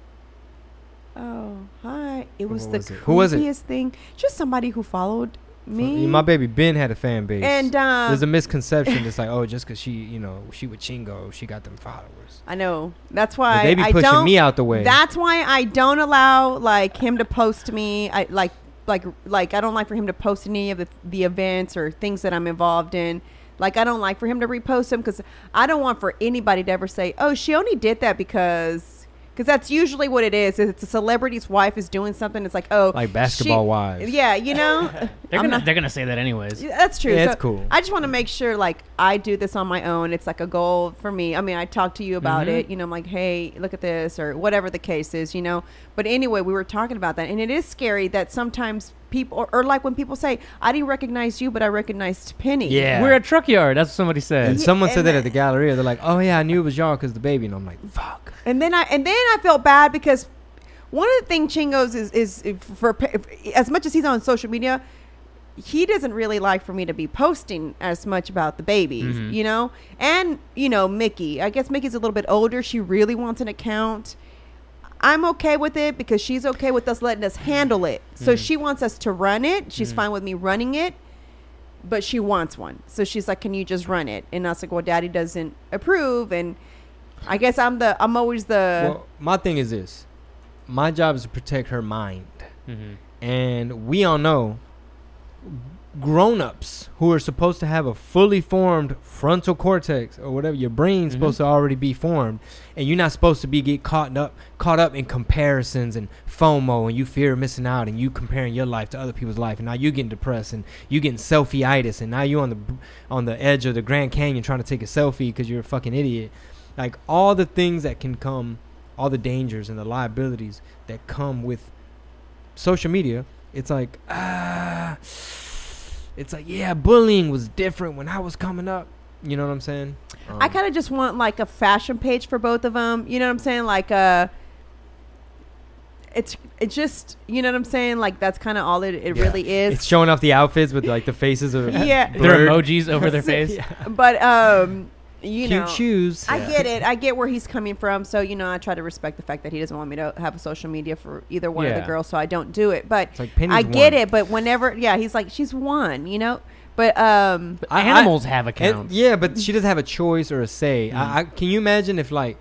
"Oh, hi." It was the creepiest thing. Just somebody who followed me. My baby Ben had a fan base, and there's a misconception. It's like, oh, just because she with Chingo, she got them followers. I know. That's why they be pushing me out the way. That's why I don't allow like him to post me. I like I don't like for him to post any of the events or things that I'm involved in. Like, I don't like for him to repost them, because I don't want for anybody to ever say, oh, she only did that because that's usually what it is. It's a celebrity's wife is doing something. It's like, oh, like Basketball Wives. Yeah, they're gonna say that anyways. That's true. Yeah, so it's cool. I just want to make sure, like, I do this on my own. It's like a goal for me. I mean, I talk to you about it. I'm like, hey, look at this, or whatever the case is, But anyway, we were talking about that, and it is scary that sometimes people, or like when people say, I didn't recognize you, but I recognized Penny. Yeah, we're a truck yard. That's what somebody said. And someone said that at the Galleria. They're like, oh yeah, I knew it was y'all because the baby. And I'm like, fuck. And then I felt bad, because one of the things Chingo's is for as much as he's on social media, he doesn't really like for me to be posting as much about the babies, and Mickey. I guess Mickey's a little bit older. She really wants an account. I'm okay with it because she's okay with us letting us handle it. So she wants us to run it. She's fine with me running it, but she wants one. So she's like, can you just run it? And I was like, well, Daddy doesn't approve. And I guess I'm always the... Well, my thing is this. My job is to protect her mind. And we all know grown-ups who are supposed to have a fully formed frontal cortex or whatever, your brain's supposed to already be formed, and you're not supposed to get caught up in comparisons and FOMO, and you fear missing out, and you comparing your life to other people's life, and now you getting depressed, and you getting selfie-itis, and now you on the edge of the Grand Canyon trying to take a selfie because you're a fucking idiot. Like, all the things that can come, all the dangers and the liabilities that come with social media, it's like, yeah, bullying was different when I was coming up. You know what I'm saying? I kind of just want like a fashion page for both of them. You know what I'm saying? Like it's just, you know what I'm saying? Like, that's kind of all it really is. It's showing off the outfits with like the faces of their emojis over their face. But cute shoes. I get it. I get where he's coming from. So, I try to respect the fact that he doesn't want me to have a social media for either one of the girls, so I don't do it. But like I get it. But whenever, he's like, she's one, But animals have accounts. But she doesn't have a choice or a say. Can you imagine if like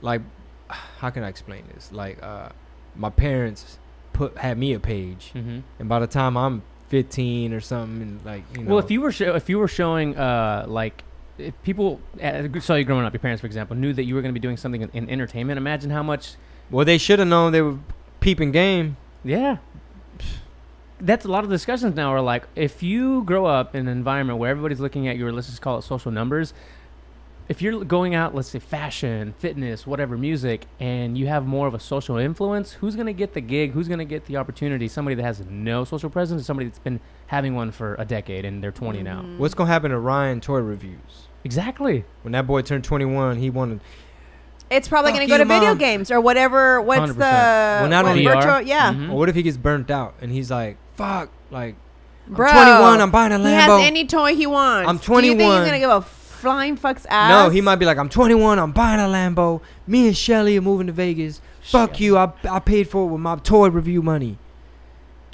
how can I explain this? Like my parents had me a page, and by the time I'm 15 or something, and like well, if you were showing like. If people saw you growing up, your parents, for example, knew that you were going to be doing something in entertainment, imagine how much... Well, they should have known they were peeping game. Yeah. That's a lot of discussions now are like, if you grow up in an environment where everybody's looking at your, let's just call it social numbers, if you're going out, let's say fashion, fitness, whatever, music, and you have more of a social influence, who's going to get the gig? Who's going to get the opportunity? Somebody that has no social presence or somebody that's been having one for a decade and they're 20 now? What's going to happen to Ryan Toy Reviews? Exactly. When that boy turned 21, he wanted... It's probably going to go to video games or whatever. What's 100%. Well, not only virtual, Or what if he gets burnt out and he's like, fuck, like, bro, I'm 21, I'm buying a Lambo. He has any toy he wants. I'm 21. Do you think he's going to give a flying fuck's ass? No, he might be like, I'm 21, I'm buying a Lambo. Me and Shelly are moving to Vegas. Fuck you, I paid for it with my toy review money.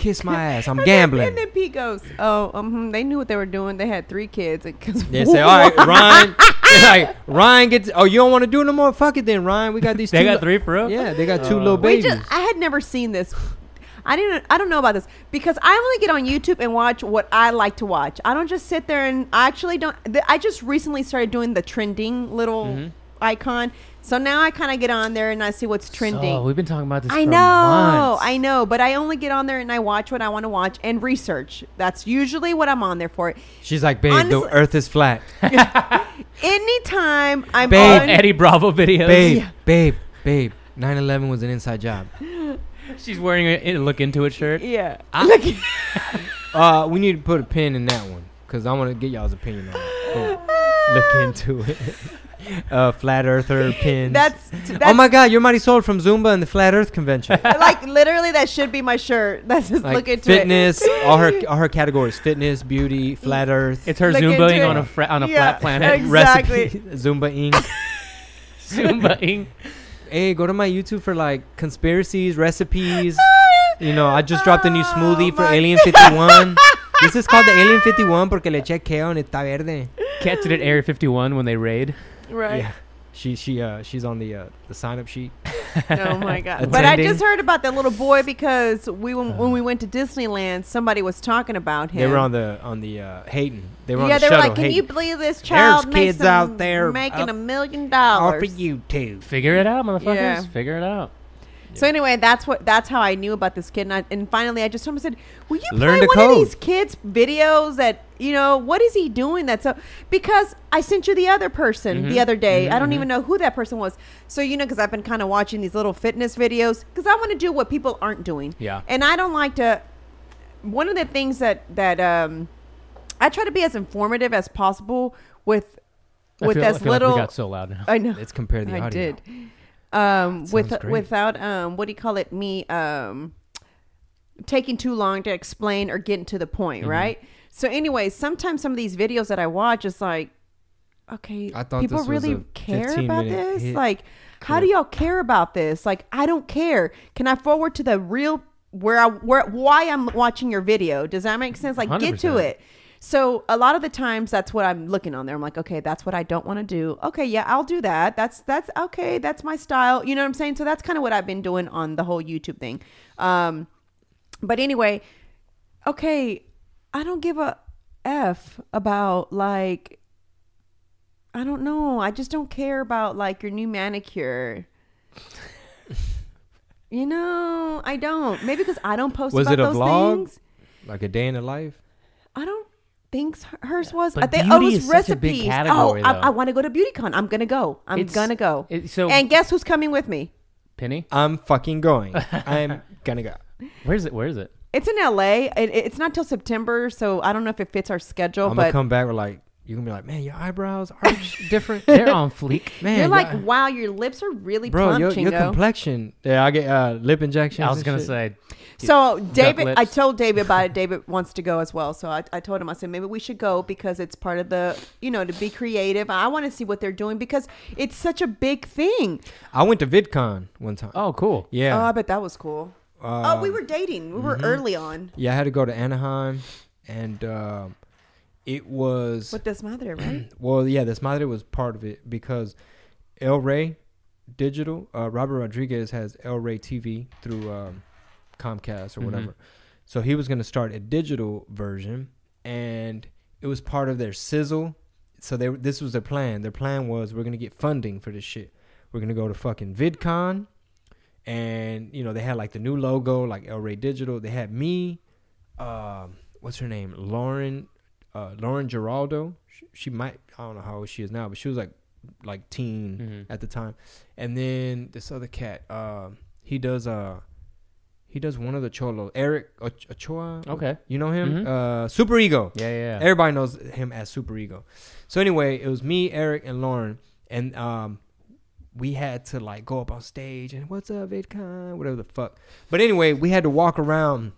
kiss my ass. I'm gambling. And then Pete goes, oh, they knew what they were doing. They had 3 kids. They say, all right, Ryan. Like, Ryan gets, oh, you don't want to do it no more? Fuck it then, Ryan. We got these They got 3 for real? Yeah, they got 2 little babies. I had never seen this. I don't know about this because I only get on YouTube and watch what I like to watch. I don't just sit there and I actually don't. I just recently started doing the trending little icon. So now I kind of get on there and I see what's trending. So, we've been talking about this for months. I know, but I only get on there and I watch what I want to watch and research. That's usually what I'm on there for. She's like, babe, honestly, the earth is flat. Anytime I'm on Eddie Bravo videos. Babe, 9/11 was an inside job. She's wearing a Look Into It shirt. Yeah. We need to put a pin in that one because I want to get y'all's opinion on it. Look Into It. Flat earther pins. That's oh my God, you're Marisol from Zumba and the Flat Earth Convention. Like literally, that should be my shirt. That's just like Look Into fitness, it. all her categories: fitness, beauty, flat Earth. It's her Zumbaing on a flat planet. Exactly. Recipe, Zumbaing. Zumbaing. Hey, go to my YouTube for like conspiracies, recipes. You know, I just dropped a new smoothie for Alien 51. This is called the Alien 51 porque le eché kale and está verde. Catch it at Area 51 when they raid. Right. Yeah. She's on the sign up sheet. Oh my God. But I just heard about that little boy because when we went to Disneyland, somebody was talking about him. They were on the Hayden. They were on the they shuttle. were like, "Can you believe this child kids out there making $1 million all for YouTube? Figure it out, motherfuckers. Yeah. Figure it out." So anyway, that's how I knew about this kid, and finally I just told him, I said, "Will you Learn play to one code. of these kids' videos that what is he doing that's so?" Because I sent you the other person the other day. I don't even know who that person was. So because I've been kind of watching these little fitness videos because I want to do what people aren't doing. Yeah. And I don't like to. One of the things that I try to be as informative as possible with I feel little. like we got so loud now. I know. Let's compare the audio. I did. Without what do you call it? Me taking too long to explain or getting to the point, right? So anyway, sometimes some of these videos that I watch is like, okay, I thought people this was really a care about 15-minute this? hit. Like, how do y'all care about this? Like, I don't care. Can I forward to the real why I'm watching your video? Does that make sense? Like, 100%. get to it. So a lot of the times that's what I'm looking on there. I'm like, okay, that's what I don't want to do. Okay, yeah, I'll do that. That's okay. That's my style. You know what I'm saying? So that's kind of what I've been doing on the whole YouTube thing. But anyway, okay, I don't give a F about like, I don't know. I just don't care about like your new manicure. I don't. Maybe because I don't post Was about it a those vlog? things. Like a day in the life? I don't think hers was. But I think beauty it was is such a big recipes. category, though. I want to go to BeautyCon. I'm gonna go. Gonna go. And guess who's coming with me? Penny? I'm fucking going. I'm gonna go. Where is it? It's in LA. It's not till September, so I don't know if it fits our schedule. I'm but gonna come back with like, you're gonna be like, man, your eyebrows are different. They're on fleek. Man, you're like, wow, your lips are really plump, your Chingo. complexion. Yeah, I get lip injections. I was gonna say. So David, lips. I told David about it. David wants to go as well. So I told him, I said, maybe we should go because it's part of the, to be creative. I want to see what they're doing because it's such a big thing. I went to VidCon one time. Oh, cool. Yeah. Oh, I bet that was cool. We were dating. We were early on. Yeah, I had to go to Anaheim, and it was With this mother, right? well, yeah, this madre was part of it because El Rey Digital, Robert Rodriguez has El Rey TV through Comcast or whatever. So he was going to start a digital version, and it was part of their sizzle. So this was their plan. Their plan was, we're going to get funding for this shit. We're going to go to fucking VidCon, and they had like the new logo, like El Rey Digital. They had me, what's her name, Lauren Giraldo. She might, I don't know how old she is now, but she was like teen at the time. And then this other cat, he does one of the cholos, Eric Ochoa. Okay. You know him? Super Ego. Yeah. Everybody knows him as Super Ego. So anyway, it was me, Eric, and Lauren, and we had to like go up on stage and what's up, VidCon, whatever the fuck. But anyway, we had to walk around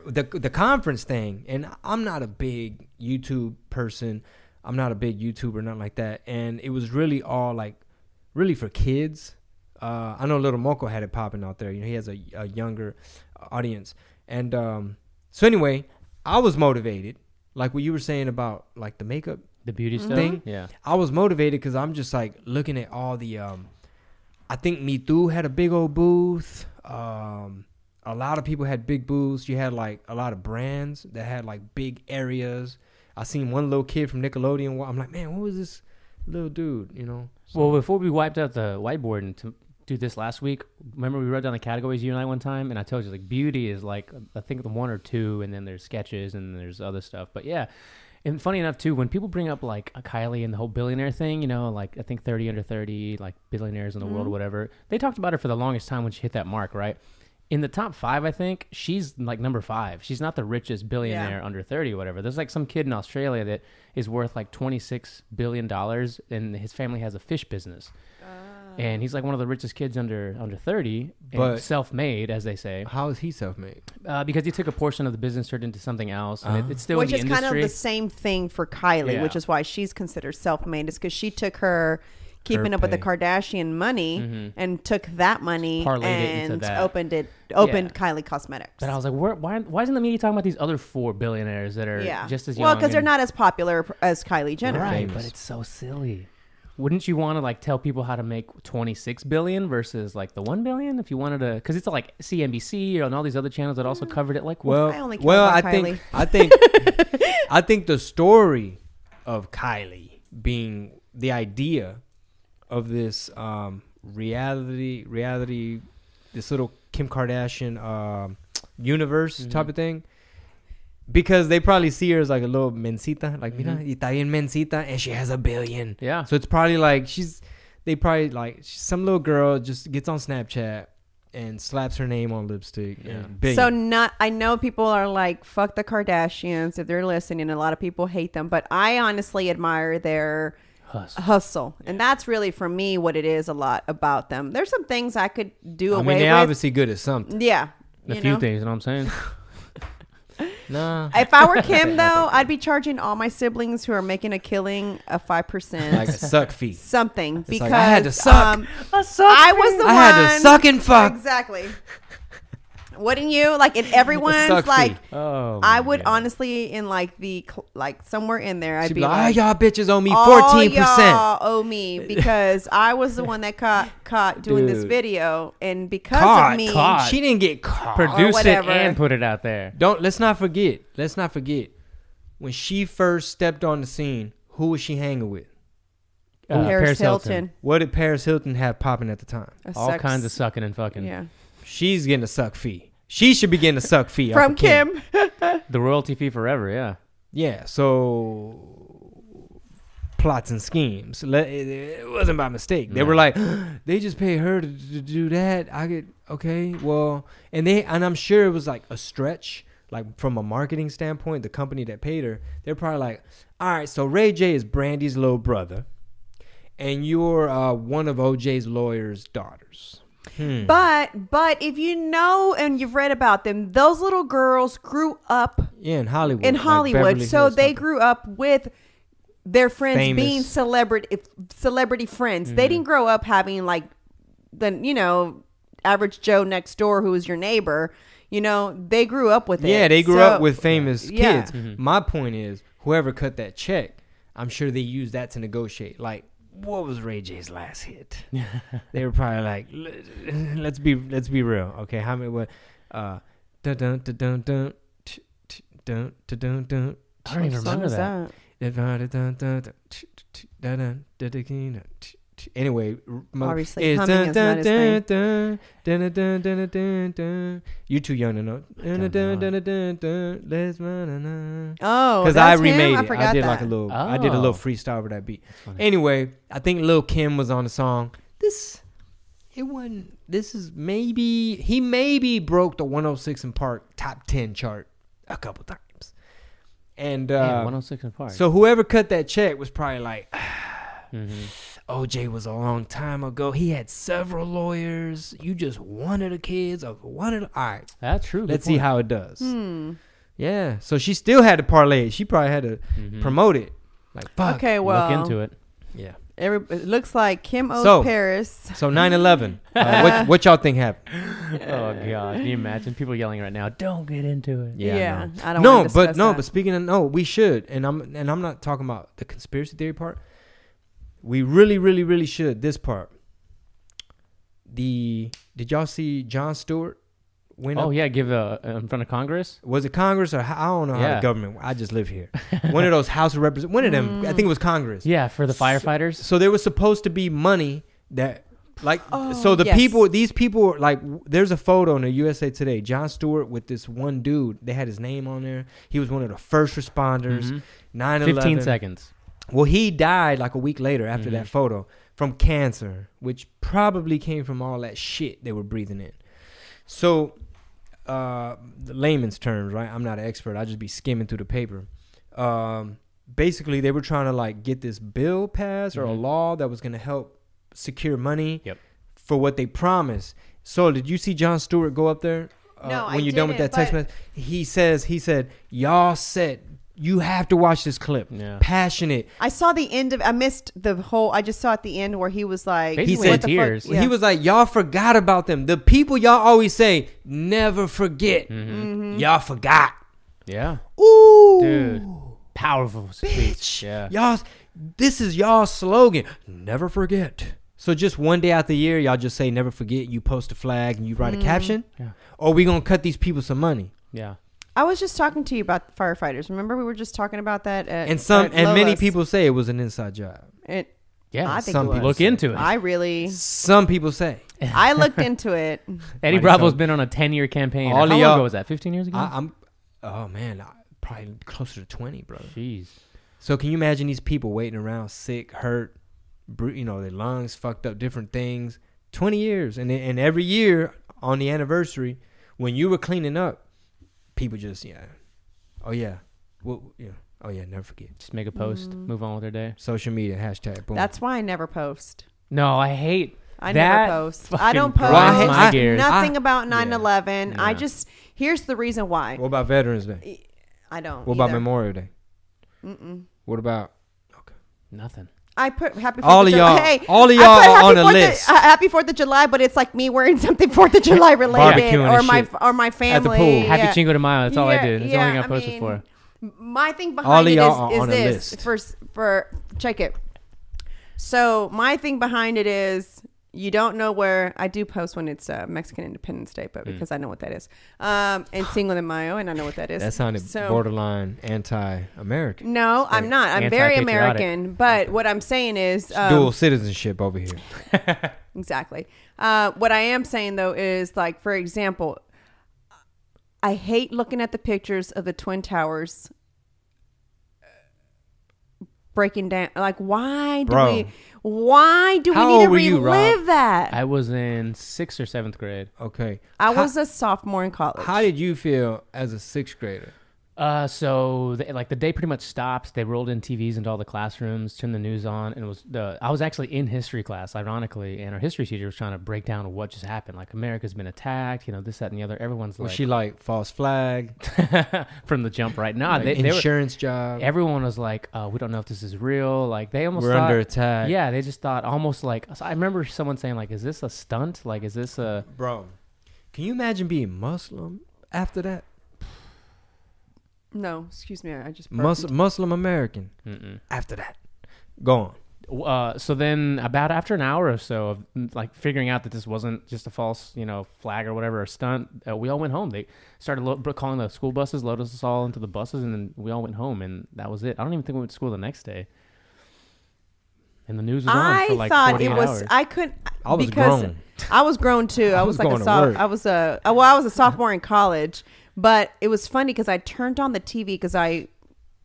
the conference thing, and I'm not a big YouTube person. I'm not a big YouTuber, nothing like that. And it was really all like really for kids. I know Little Moco had it popping out there. He has a younger audience. And so anyway, I was motivated, like what you were saying about like the makeup, the beauty thing. stuff. Yeah, I was motivated because I'm just like looking at all the. I think Me Too had a big old booth. A lot of people had big booths. You had like a lot of brands that had like big areas. I seen one little kid from Nickelodeon. I'm like, man, what was this little dude? You know. So, well, before we wiped out the whiteboard and to do this last week, remember we wrote down the categories, you and I, one time, and I told you like beauty is like I think the 1 or 2, and then there's sketches and there's other stuff. But yeah, and funny enough too, when people bring up like a Kylie and the whole billionaire thing, you know, like I think 30 under 30, like billionaires in the world or whatever, they talked about her for the longest time when she hit that mark, right? In the top 5, I think she's like number 5. She's not the richest billionaire under 30 or whatever. There's like some kid in Australia that is worth like $26 billion, and his family has a fish business. And he's like one of the richest kids under 30, but self-made, as they say. How is he self-made? Because he took a portion of the business, turned into something else, and it's still in the industry. Which is kind of the same thing for Kylie, which is why she's considered self-made. Is because she took her keeping up with the Kardashian money and took that money and opened Kylie Cosmetics. But I was like, why isn't the media talking about these other 4 billionaires that are just as young? Well, because they're not as popular as Kylie Jenner. Right, but it's so silly. Wouldn't you want to like tell people how to make 26 billion versus like the 1 billion if you wanted to? Because it's like CNBC and all these other channels that also covered it. Like, I think the story of Kylie being the idea of this reality, this little Kim Kardashian universe type of thing. Because they probably see her as like a little mencita, like mira, y está bien mencita, and she has $1 billion. Yeah. So it's probably like some little girl just gets on Snapchat and slaps her name on lipstick. Yeah. So I know people are like, fuck the Kardashians if they're listening. A lot of people hate them, but I honestly admire their hustle. And that's really for me what it is a lot about them. There's some things I could do away with. They're obviously good at something. Yeah. A few things, you know what I'm saying? No. If I were Kim, though, I'd be charging all my siblings who are making a killing a 5%. Like a suck fee. Something. Because like, I had to suck. I was the one. I had to suck and fuck. Exactly. Wouldn't you? Like in everyone's like, I would honestly in like the like somewhere in there, I'd be like, y'all bitches owe me 14%. Y'all owe me because I was the one that caught doing this video, and because of me, she didn't get caught. Produced it and put it out there. Let's not forget when she first stepped on the scene. Who was she hanging with? Paris Hilton. What did Paris Hilton have popping at the time? All kinds of sucking and fucking. Yeah. She's getting a suck fee. She should be getting a suck fee from Kim. The royalty fee forever, yeah. Yeah, so plots and schemes. It wasn't by mistake. They were like, they just paid her to do that. And I'm sure it was like a stretch, like from a marketing standpoint, the company that paid her, they're probably like, all right, so Ray J is Brandy's little brother, and you're one of OJ's lawyer's daughters. But if you know and you've read about them, those little girls grew up in Hollywood. Like so they grew up with their friends being celebrity friends. They didn't grow up having like the average Joe next door who was your neighbor. They grew up with it. Yeah, they grew up with famous kids. My point is, whoever cut that check, I'm sure they used that to negotiate. Like, what was Ray J's last hit? They were probably like, let's be real, okay? How many? What? Dun dun dun dun dun dun dun dun. I don't even remember that. Anyway, obviously humming is not his thing. You're too young to know. Oh, because I remade it. I did like a little. I did a little freestyle over that beat. Anyway, I think Lil' Kim was on the song. He maybe broke the 106 in Park top 10 chart a couple times. And 106 in Park. So whoever cut that check was probably like, OJ was a long time ago. He had several lawyers. You just one of the kids of one of the. All right, that's true. Let's see how it does. Yeah. So she still had to parlay it. She probably had to promote it. Like, fuck. Okay, well, look into it. Yeah. It looks like Kim owes Paris. So 9/11. What y'all think happened? Oh God! Can you imagine people yelling right now? Don't get into it. Yeah. I don't want to discuss that. But speaking of we should, and I'm not talking about the conspiracy theory part. We really, really, really should. This part. Did y'all see Jon Stewart? Give in front of Congress. Was it Congress or I don't know how the government. I just live here. One of those House of Representatives. One of them. I think it was Congress. Yeah, for the firefighters. So there was supposed to be money that, people. These people like. There's a photo in the USA Today. Jon Stewart with this one dude. They had his name on there. He was one of the first responders. 9/11. 15 seconds. Well, he died like a week later after that photo from cancer, which probably came from all that shit they were breathing in. So, the layman's terms, right? I'm not an expert. I just be skimming through the paper. Basically, they were trying to like get this bill passed or a law that was going to help secure money for what they promised. So, did you see Jon Stewart go up there? No, when you're done with that text message, he said, y'all said. You have to watch this clip. Yeah. Passionate. I saw the end of. I missed the whole. I just saw at the end where he was like. He said tears. He was like, y'all forgot about them. The people y'all always say never forget. Y'all forgot. Yeah. Ooh, dude, powerful speech. Bitch. Yeah. Y'all, this is y'all slogan. Never forget. So just one day out the year, y'all just say never forget. You post a flag and you write a caption. Yeah. Or we gonna cut these people some money. Yeah. I was just talking to you about the firefighters. Remember, we were just talking about that. Many people say it was an inside job. I think some it was. Look into it. Some people say. I looked into it. Eddie Bravo's been on a 10-year campaign. How long ago was that? 15 years ago? Probably closer to 20, bro. Jeez. So can you imagine these people waiting around, sick, hurt, their lungs fucked up, different things. 20 years, and every year on the anniversary, when you were cleaning up. People just, never forget. Just make a post, move on with their day. Social media, hashtag, boom. That's why I never post. No, I hate I never post. I don't post nothing about 9/11. Yeah. Here's the reason why. What about Veterans Day? I don't. What about Memorial Day? What about, nothing. I put Happy 4th all of y'all. Hey, all of y'all are on the list. Happy 4th of July, but it's like me wearing something 4th of July related, or my family at the pool. Happy Chingo de Mayo. That's all I did. That's the only thing I posted for. My thing behind it is this. For check it. So my thing behind it is you don't know where. I do post when it's Mexican Independence Day, but because I know what that is, and Cinco de Mayo, and I know what that is. That sounded borderline anti-American. No, I'm not. I'm very American, but what I'm saying is dual citizenship over here. Exactly. What I am saying though is, like, for example, I hate looking at the pictures of the Twin Towers breaking down. Like, why do we need to relive that? I was in 6th or 7th grade. Okay. I was a sophomore in college. How did you feel as a 6th grader? So the day pretty much stopped. They rolled in TVs into all the classrooms, turned the news on, and I was actually in history class, ironically, and our history teacher was trying to break down what just happened. Like, America's been attacked, this, that, and the other. Everyone's was she like false flag from the jump? Right now, like insurance job. Everyone was like, we don't know if this is real. Like, they almost we're thought, under attack. Yeah, they just thought almost like. So I remember someone saying, like, "Is this a stunt? Like, is this a bro?" Can you imagine being Muslim after that? No, excuse me. I just Muslim American. After that, go on. So then, about after an hour or so of like figuring out that this wasn't just a false, flag or whatever, a stunt, we all went home. They started calling the school buses, loaded us all into the buses, and then we all went home, and that was it. I don't even think we went to school the next day. And the news was on for like 48 hours. I was grown. I was grown too. I was a sophomore in college. But it was funny because I turned on the TV because I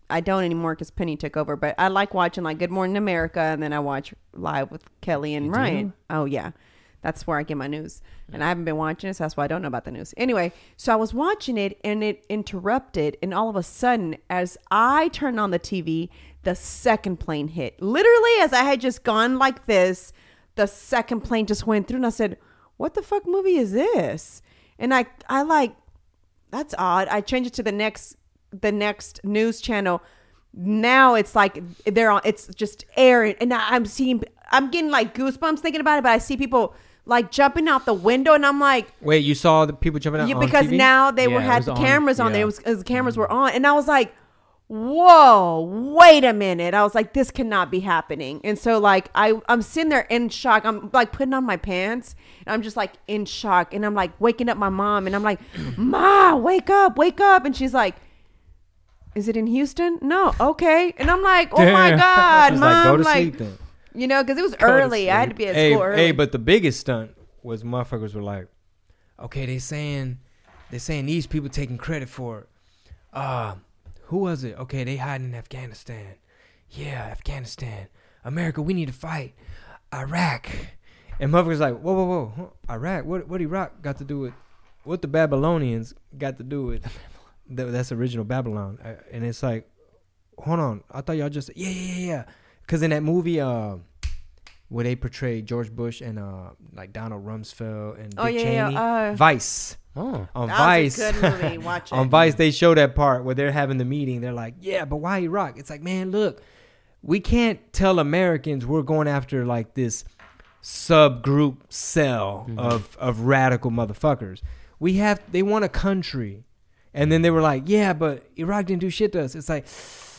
don't anymore because Penny took over. But I like watching like Good Morning America, and then I watch Live with Kelly and Ryan. Oh yeah, that's where I get my news. And I haven't been watching it, so that's why I don't know about the news. Anyway, so I was watching it, and it interrupted, and all of a sudden, as I turned on the TV, the second plane hit. Literally, as I had just gone like this, the second plane just went through, and I said, "What the fuck movie is this?" And I like. That's odd. I changed it to the next news channel. now it's like they're on. It's just air, and I'm getting like goosebumps thinking about it. But I see people like jumping out the window, and I'm like, wait, you saw the people jumping out? Yeah, on because TV? now they had the cameras on there. Yeah. It was the cameras were on, and I was like, whoa, wait a minute. I was like, this cannot be happening. And so like I'm sitting there in shock. I'm like putting on my pants, and I'm just like in shock, and I'm like waking up my mom, and I'm like, Ma, wake up, and she's like, is it in Houston? No. Okay. And I'm like, oh my God, Mom. Like, go to sleep then. You know, because it was early. I had to be at school early. Hey, but the biggest stunt was motherfuckers were like, okay, they're saying these people taking credit for it. Who was it? Okay, they hiding in Afghanistan. Yeah, Afghanistan. America, we need to fight. Iraq. And motherfuckers like, whoa. Iraq? What Iraq got to do with what the Babylonians got to do with that's original Babylon. And it's like, hold on. I thought y'all just yeah. Because in that movie, where they portrayed George Bush and like Donald Rumsfeld and Dick Cheney, Vice. Oh, on that Vice, was a good movie. Watch it. On Vice, they show that part where they're having the meeting. They're like, "Yeah, but why Iraq?" It's like, man, look, we can't tell Americans we're going after like this subgroup cell of radical motherfuckers. They want a country, and then they were like, "Yeah, but Iraq didn't do shit to us." It's like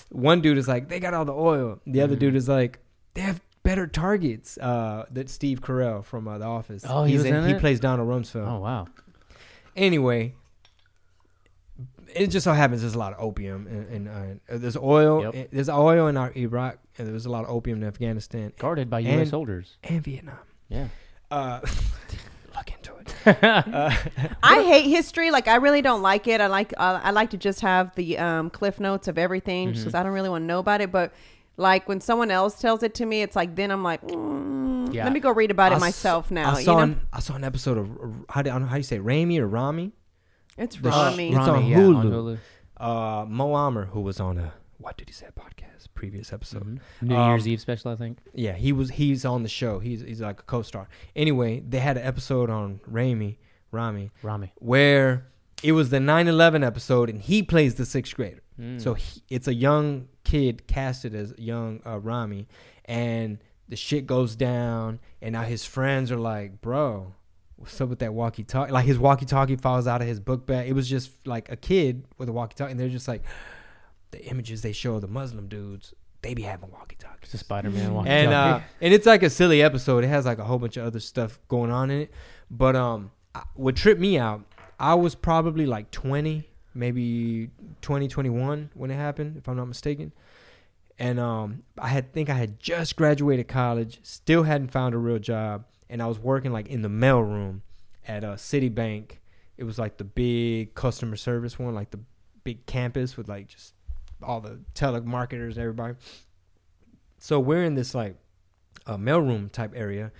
one dude is like, "They got all the oil." The other dude is like, "They have better targets." That Steve Carell from The Office. Oh, he plays Donald Rumsfeld. Oh, wow. Anyway, it just so happens there's a lot of opium and there's oil. Yep. There's oil in Iraq, and there's a lot of opium in Afghanistan, Guarded by U.S. soldiers and Vietnam. Yeah. Look into it. I hate history. Like I really don't like it. I like to just have the cliff notes of everything, just because I don't really want to know about it. But like when someone else tells it to me, it's like then I'm like, let me go read about it myself now. I saw an episode of I don't know how you say Rami or Rami. It's Rami. It's on yeah, Hulu. Mo Amer, who was on a What Did He Say podcast previous episode, New Year's Eve special, I think. Yeah, he's on the show. He's like a co-star. Anyway, they had an episode on Rami, where it was the 9/11 episode, and he plays the 6th grader. So it's a young kid casted as young Rami, and the shit goes down, and now his friends are like, bro, what's up with that walkie-talkie? Like his walkie-talkie falls out of his book bag. It was just like a kid with a walkie-talkie, and they're just like, the images they show of the Muslim dudes, they be having walkie-talkies. It's a Spider-Man walkie-talkie. And it's like a silly episode. It has like a whole bunch of other stuff going on in it. But what tripped me out, I was probably like 20, maybe 21 when it happened, if I'm not mistaken. And I had just graduated college, still hadn't found a real job, and I was working like in the mailroom at Citibank. It was like the big customer service one, like the big campus with like just all the telemarketers and everybody. So we're in this like mailroom type area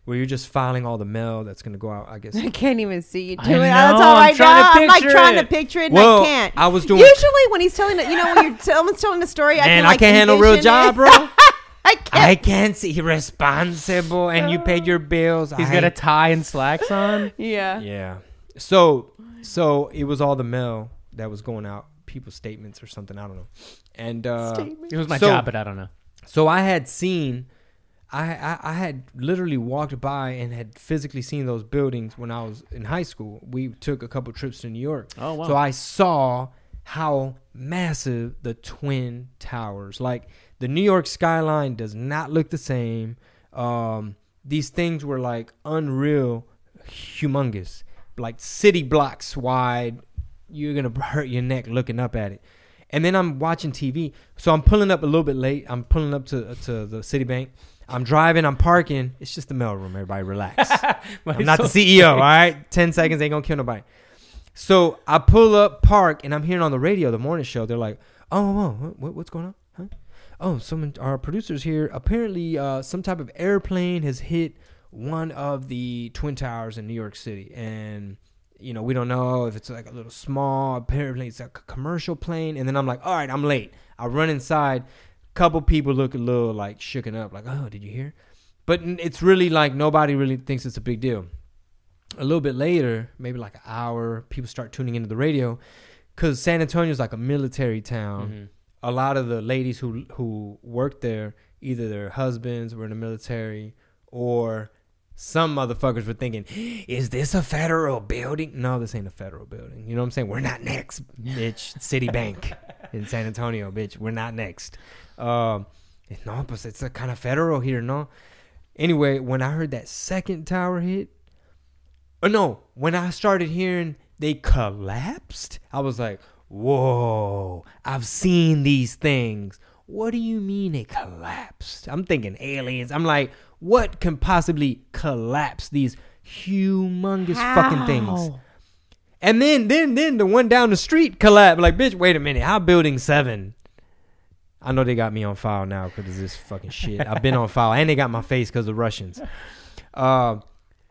where you're just filing all the mail that's going to go out, I guess. I can't even see you do I it. know, That's all I'm I trying know. to I'm like picture trying it. to picture it, and Well, I can't. I was doing. Usually when he's telling it, when someone's telling the story, I can't handle real job, bro. I can't. I can't see responsible, and you paid your bills. He's got a tie and slacks on. Yeah. Yeah. So it was all the mail that was going out, people's statements or something. I don't know. And It was my job, but I don't know. So I had seen. I had literally walked by and had physically seen those buildings when I was in high school. We took a couple trips to New York. Oh, wow. So I saw how massive the Twin Towers, like the New York skyline does not look the same. These things were like unreal, humongous, like city blocks wide. You're going to hurt your neck looking up at it. And then I'm watching TV. So I'm pulling up a little bit late. I'm pulling up to the Citibank. I'm driving, I'm parking. It's just the mailroom. Everybody relax. I'm not the CEO, all right? 10 seconds ain't going to kill nobody. So I pull up, park, and I'm hearing on the radio, the morning show, they're like, what's going on? Huh? Oh, our producer's here. Apparently, some type of airplane has hit one of the Twin Towers in New York City. And, we don't know if it's like a little small. Apparently, it's like a commercial plane. And then I'm like, all right, I'm late. I run inside. Couple people look a little like shooken up, like, oh, did you hear? But it's really like nobody really thinks it's a big deal. A little bit later, maybe like an hour, people start tuning into the radio because San Antonio is like a military town. a lot of the ladies who worked there, either their husbands were in the military or some motherfuckers were thinking, is this a federal building? No, this ain't a federal building. You know what I'm saying? We're not next, bitch. Citibank in San Antonio, bitch. We're not next. No, but it's a kind of federal here, no? Anyway, when I heard that second tower hit, when I started hearing they collapsed, I was like, whoa, I've seen these things. What do you mean it collapsed? I'm thinking aliens. I'm like, what can possibly collapse these humongous fucking things? And then the one down the street collapsed. Like, bitch, wait a minute. How building 7? I know they got me on file now because of this fucking shit. I've been on file. And they got my face because of the Russians. I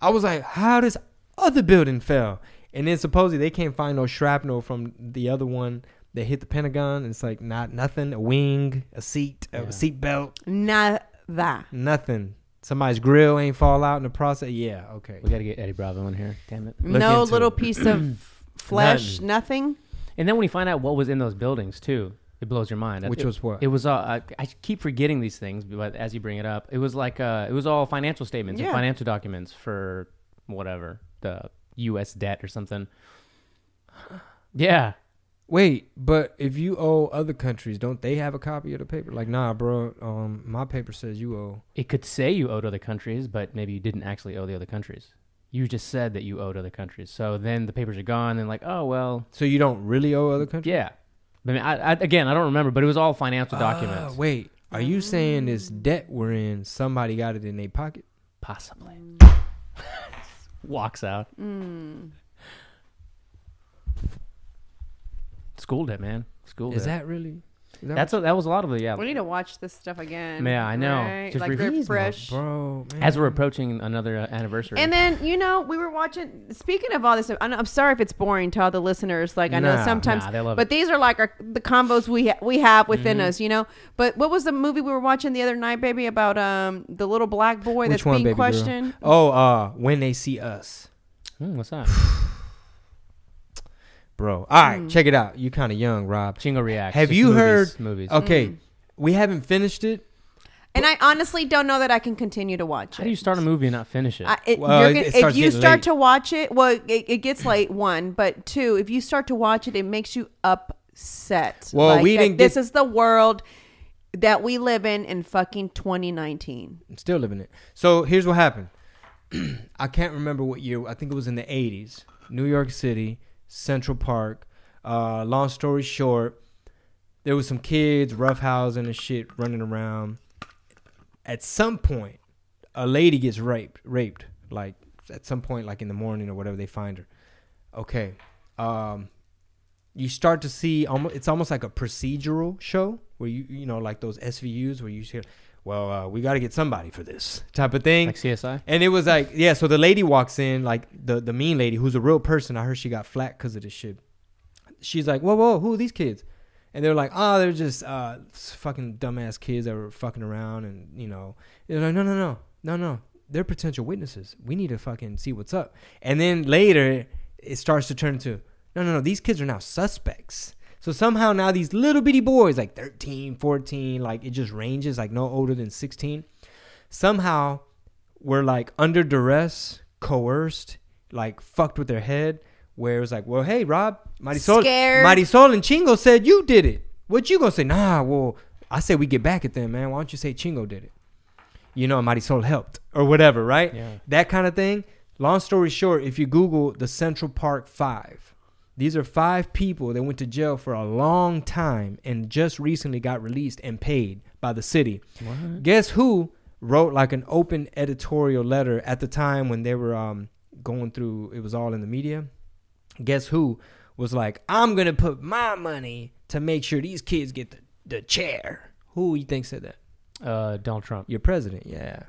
was like, how does other building fell? And then supposedly they can't find no shrapnel from the other one that hit the Pentagon. It's like nothing. A wing, a seat, a seat belt. Nothing. Somebody's grill ain't fall out in the process. Yeah, okay. We got to get Eddie Bravo in here. Damn it. No little piece of flesh, nothing. And then when you find out what was in those buildings, too, it blows your mind. Which was what? It was, I keep forgetting these things, but as you bring it up, it was like, it was all financial statements and financial documents for whatever, the U.S. debt or something. Yeah. Wait, but if you owe other countries, don't they have a copy of the paper? Like, nah, bro, my paper says you owe. It could say you owed other countries, but maybe you didn't actually owe the other countries. You just said that you owed other countries. So then the papers are gone and like, oh, well. So you don't really owe other countries? Yeah. I mean, again, I don't remember, but it was all financial documents. Wait, are you saying this debt we're in, somebody got it in their pocket? Possibly. Walks out. School debt, man. School debt. Is that really? That was a lot of it. We need to watch this stuff again. Yeah, I know. Right? Just like refresh, bro. Man. As we're approaching another anniversary. And then we were watching. Speaking of all this, I'm sorry if it's boring to all the listeners. Like I know sometimes, they love but it. these are like the combos we have within us, But what was the movie we were watching the other night, baby? About the little black boy that's being questioned. Girl? Oh, When They See Us. What's that? Bro, all right, check it out. You kind of young, Rob. Chingo reacts. Have you heard movies? Okay, we haven't finished it, and I honestly don't know that I can continue to watch it. How do you start a movie and not finish it? If you start to watch it, well, it gets late. 1, but 2, if you start to watch it, it makes you upset. Well, we didn't. This is the world that we live in fucking 2019. I'm still living it. So here's what happened. I can't remember what year. I think it was in the 80s. New York City. Central Park. Long story short, there was some kids roughhousing and shit running around. At some point, a lady gets raped. Like at some point, like in the morning or whatever, they find her. Okay. You start to see it's almost like a procedural show where you know like those SVUs where you hear, well, we got to get somebody for this type of thing. Like CSI? And it was like, yeah, so the lady walks in, like the mean lady, who's a real person. I heard she got flack because of this shit. She's like, whoa, who are these kids? And they're like, oh, they're just fucking dumbass kids that were fucking around. And, they're like, no. They're potential witnesses. We need to fucking see what's up. And then later, it starts to turn into, no, these kids are now suspects. So somehow now these little bitty boys, like 13, 14, like it just ranges, like no older than 16, somehow were like under duress, coerced, like fucked with their head, where it was like, well, hey, Rob, Marisol and Chingo said you did it. What you gonna say? Nah, well, I said we get back at them, man. Why don't you say Chingo did it? Marisol helped or whatever, right? Yeah. That kind of thing. Long story short, if you Google the Central Park 5, these are 5 people that went to jail for a long time and just recently got released and paid by the city. What? Guess who wrote like an open editorial letter at the time when they were going through, it was all in the media. Guess who was like, I'm going to put my money to make sure these kids get the chair. Who you think said that? Donald Trump. Your president, yeah.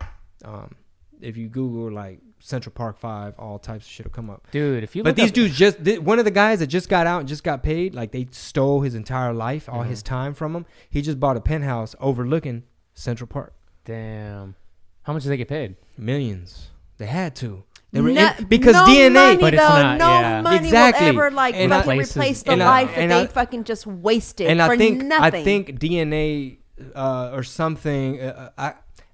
If you Google like Central Park 5, all types of shit will come up. Dude, if you But these dudes one of the guys that just got out and just got paid, like they stole his entire life, all his time from him. He just bought a penthouse overlooking Central Park. Damn. How much did they get paid? Millions. They had to. Because no DNA, money, but it's though, not, no yeah. money Exactly. will ever like And fucking places- replace the and I- life that and they I- fucking just wasted and for I think nothing. I think DNA or something.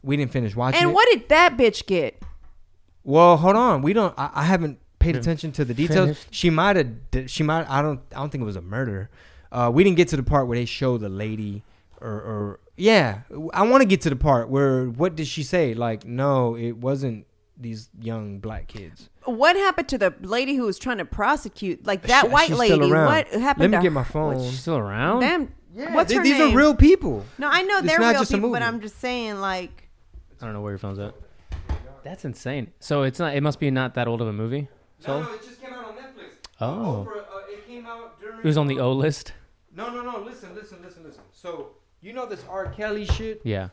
We didn't finish watching and it. what did that bitch get? Well, hold on. We don't. I haven't paid attention to the details. Finished? She might have. I don't think it was a murder. We didn't get to the part where they show the lady. Or yeah. I want to get to the part where what did she say? Like, no, it wasn't these young black kids. What happened to the lady who was trying to prosecute? Like that white She's lady. still around. What happened Let me to get my her? phone. She's still around? Them. Yeah, What's her these name? are real people. No, I know It's they're not real just a people, but movie. I'm just saying, like, I don't know where your phone's at. That's insane. So it's not. It must be not that old of a movie. So No, it just came out on Netflix. Oh. It came out during. it was on the O list. No. Listen. So you know this R. Kelly shit. Yeah.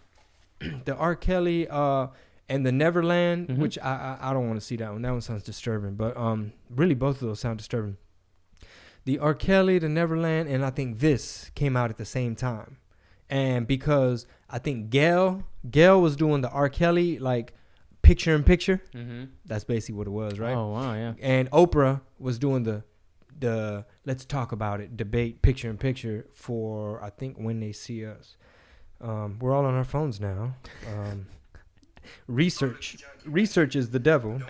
The R. Kelly and the Neverland, Mhm. which I don't want to see that one. That one sounds disturbing. But really both of those sound disturbing. The R. Kelly, the Neverland, and I think this came out at the same time. And because I think Gail was doing the R. Kelly like picture in picture. Mm-hmm. That's basically what it was, right? Oh wow, yeah. And Oprah was doing the let's talk about it debate picture in picture for I think When They See Us. We're all on our phones now. Research is the devil.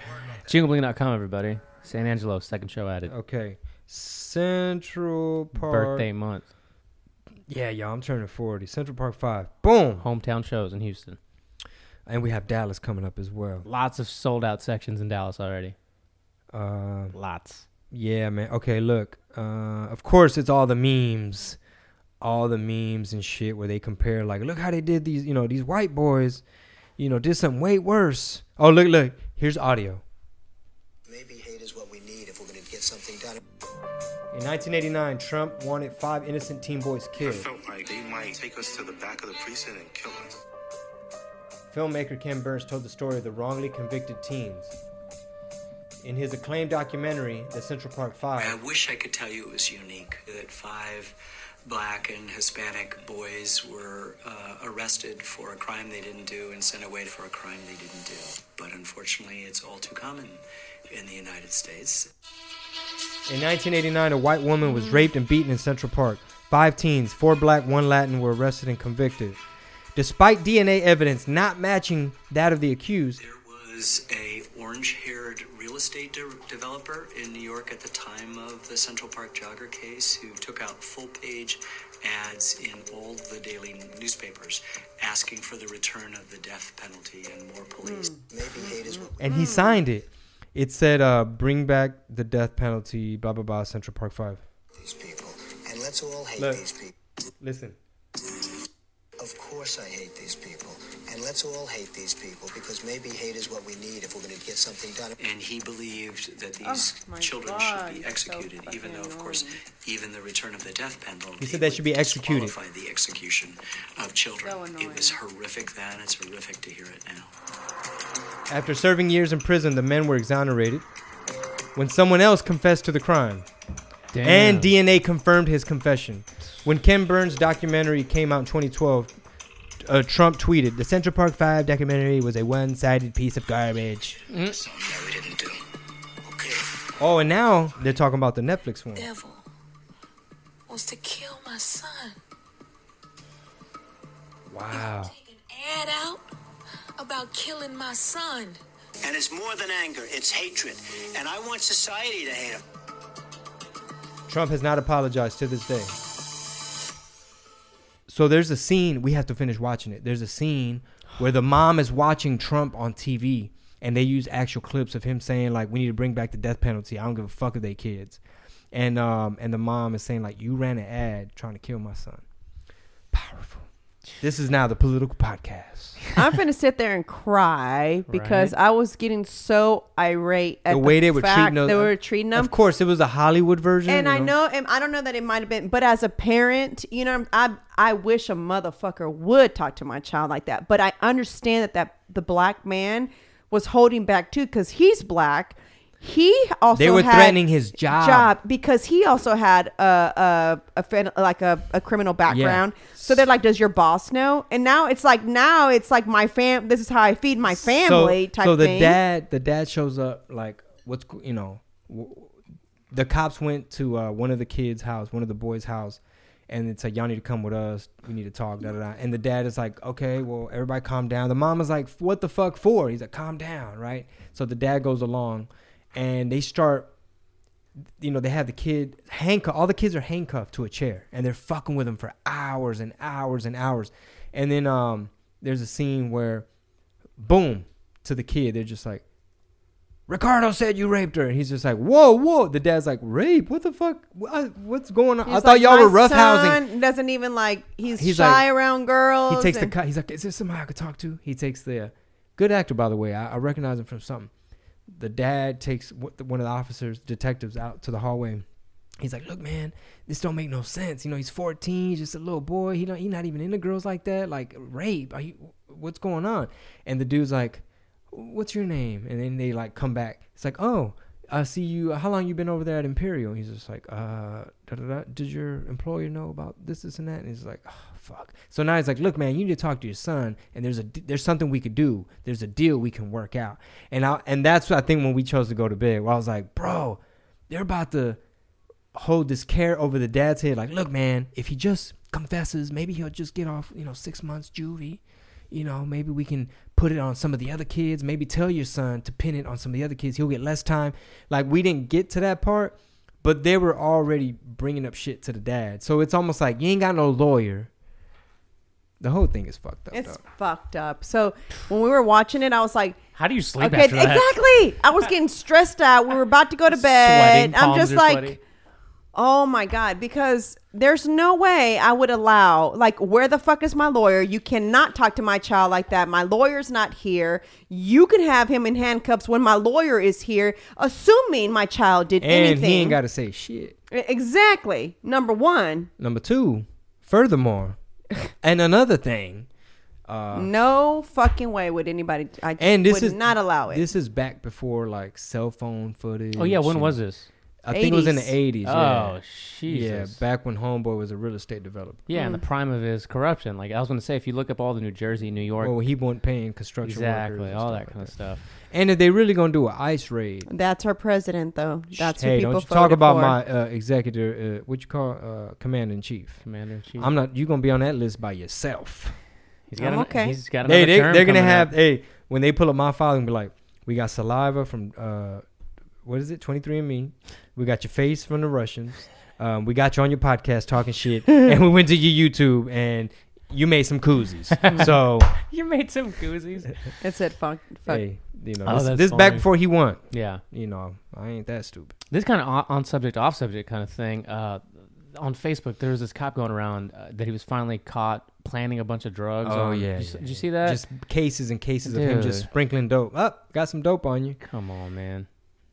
ChingoBling.com, everybody. San Angelo, second show added. Okay, Central Park Birthday month. Yeah, y'all, I'm turning 40. Central Park 5. Boom. Hometown shows in Houston. And we have Dallas coming up as well. Lots of sold out sections in Dallas already. Lots. Yeah, man. Okay, look. Of course, it's all the memes. All the memes and shit where they compare, like, look how they did these, these white boys, did something way worse. Oh, look. Here's audio. Maybe hate is what we need if we're going to get something done. In 1989, Trump wanted 5 innocent teen boys I killed. felt like they might take us to the back of the precinct and kill us. Filmmaker Ken Burns told the story of the wrongly convicted teens. In his acclaimed documentary, The Central Park I Five, wish I could tell you it was unique, that 5 black and Hispanic boys were arrested for a crime they didn't do and sent away for a crime they didn't do. But unfortunately, it's all too common in the United States. in 1989, a white woman was raped and beaten in Central Park. 5 teens, 4 black, 1 Latin, were arrested and convicted. Despite DNA evidence not matching that of the accused, There was a orange-haired real estate developer in New York at the time of the Central Park jogger case who took out full-page ads in all the daily newspapers asking for the return of the death penalty and more police. Maybe hate is what we and he signed it. It said, bring back the death penalty, blah, blah, blah, Central Park 5. need these people. And let's all hate Look. these people. Listen. Of course I hate these people. And let's all hate these people because maybe hate is what we need if we're going to get something done. And he believed that these Oh, my children God, should be that's so executed, even though, fucking of course, annoying. even the return of the death penalty He said they should be would executed. disqualify the execution of children. So It annoying. was horrific then. It's horrific to hear it now. After serving years in prison, the men were exonerated when someone else confessed to the crime. Damn. And DNA confirmed his confession. When Ken Burns' documentary came out in 2012, Trump tweeted, "The Central Park 5 documentary was a one-sided piece of garbage." Something that we didn't do. Okay. Oh, and now they're talking about the Netflix one. Devil wants to kill my son. Wow. Take an ad out about killing my son. And it's more than anger, it's hatred. And I want society to hate him. Trump has not apologized to this day. So there's a scene, we have to finish watching it. There's a scene where the mom is watching Trump on TV and they use actual clips of him saying, like, we need to bring back the death penalty. I don't give a fuck if they kids. And the mom is saying, like, you ran an ad trying to kill my son. Powerful. This is now the political podcast. I'm finna sit there and cry because Right. I was getting so irate at The way they were fact treating they those- were treating them. Of course, it was a Hollywood version. And you I know, and I don't know that it might have been, but as a parent, I wish a motherfucker would talk to my child like that. But I understand that the black man was holding back too because he's black. he also they were had threatening his job because he also had a criminal background. Yeah. So they're like, does your boss know? And now it's like my this is how I feed my family type so thing. the dad shows up like, the cops went to one of the kids' house, one of the boys' house, and it's like, y'all need to come with us. We need to talk, da da da. And the dad is like, okay, well, everybody calm down. The mom is like, what the fuck for? He's like, calm down, right? So the dad goes along, and they start, they have the kid handcuffed. All the kids are handcuffed to a chair, and they're fucking with him for hours and hours and hours. And then there's a scene where, boom, to the kid, they're just like, Ricardo said you raped her. And he's just like, whoa. The dad's like, rape? What the fuck? What's going on? I thought y'all were roughhousing. Son doesn't even he's He's shy like, around girls. He takes he's like, is there somebody I could talk to? He takes the, good actor, by the way. I recognize him from something. The dad takes one of the officers, detectives, out to the hallway. He's like, look, man, this don't make no sense. He's 14, he's just a little boy. He not even into girls like that. Like, rape. What's going on? And the dude's like, what's your name? And then they like come back. It's like, oh, I see you. How long you been over there at Imperial? He's just like, did your employer know about this and that? And he's like, oh, fuck. So now he's like, look, man, you need to talk to your son, and there's something we could do. There's a deal we can work out. And that's what I think when we chose to go to bed, where I was like, bro, they're about to hold this care over the dad's head. Like, look, man, if he just confesses, maybe he'll just get off, 6 months juvie. Maybe we can put it on some of the other kids. Maybe tell your son to pin it on some of the other kids. He'll get less time. Like, we didn't get to that part, but they were already bringing up shit to the dad. So it's almost like you ain't got no lawyer. The whole thing is fucked up. It's fucked up. So when we were watching it, I was like, how do you sleep okay, after that? Exactly. I was getting stressed out. We were about to go to bed. Sweating, I'm just like, sweaty. oh my God, because there's no way I would allow, where the fuck is my lawyer? You cannot talk to my child like that. My lawyer's not here. You can have him in handcuffs when my lawyer is here, assuming my child did anything. And he ain't got to say shit. Exactly. Number one. Number two, furthermore, and another thing. No fucking way would anybody, would not allow it. This is back before, cell phone footage. Oh, yeah, when was this? I think it was in the 80s. Yeah. Oh, Jesus. Yeah, back when Homeboy was a real estate developer. Yeah, in the prime of his corruption. Like, I was going to say, if you look up all the New Jersey, New York. Well, he wasn't paying construction workers. Exactly, all that kind of stuff. And if they really going to do an ICE raid. That's our president, though. That's who hey, people don't you talk about for. my executive, what you call Commander-in-Chief. Commander-in-Chief. I'm not, you're going to be on that list by yourself. He's got okay. He's got another term they're going to have, up. when they pull up my file and be like, we got saliva from, what is it, 23andMe. We got your face from the Russians. We got you on your podcast talking shit. And we went to your YouTube and you made some koozies. So you made some koozies. It said fuck. Hey, this back before he won. Yeah. I ain't that stupid. This kind of on subject, off subject kind of thing. On Facebook, there was this cop going around that he was finally caught planting a bunch of drugs. Oh, yeah. Did you see that? Just cases and cases of him just sprinkling dope. Got some dope on you. Come on, man.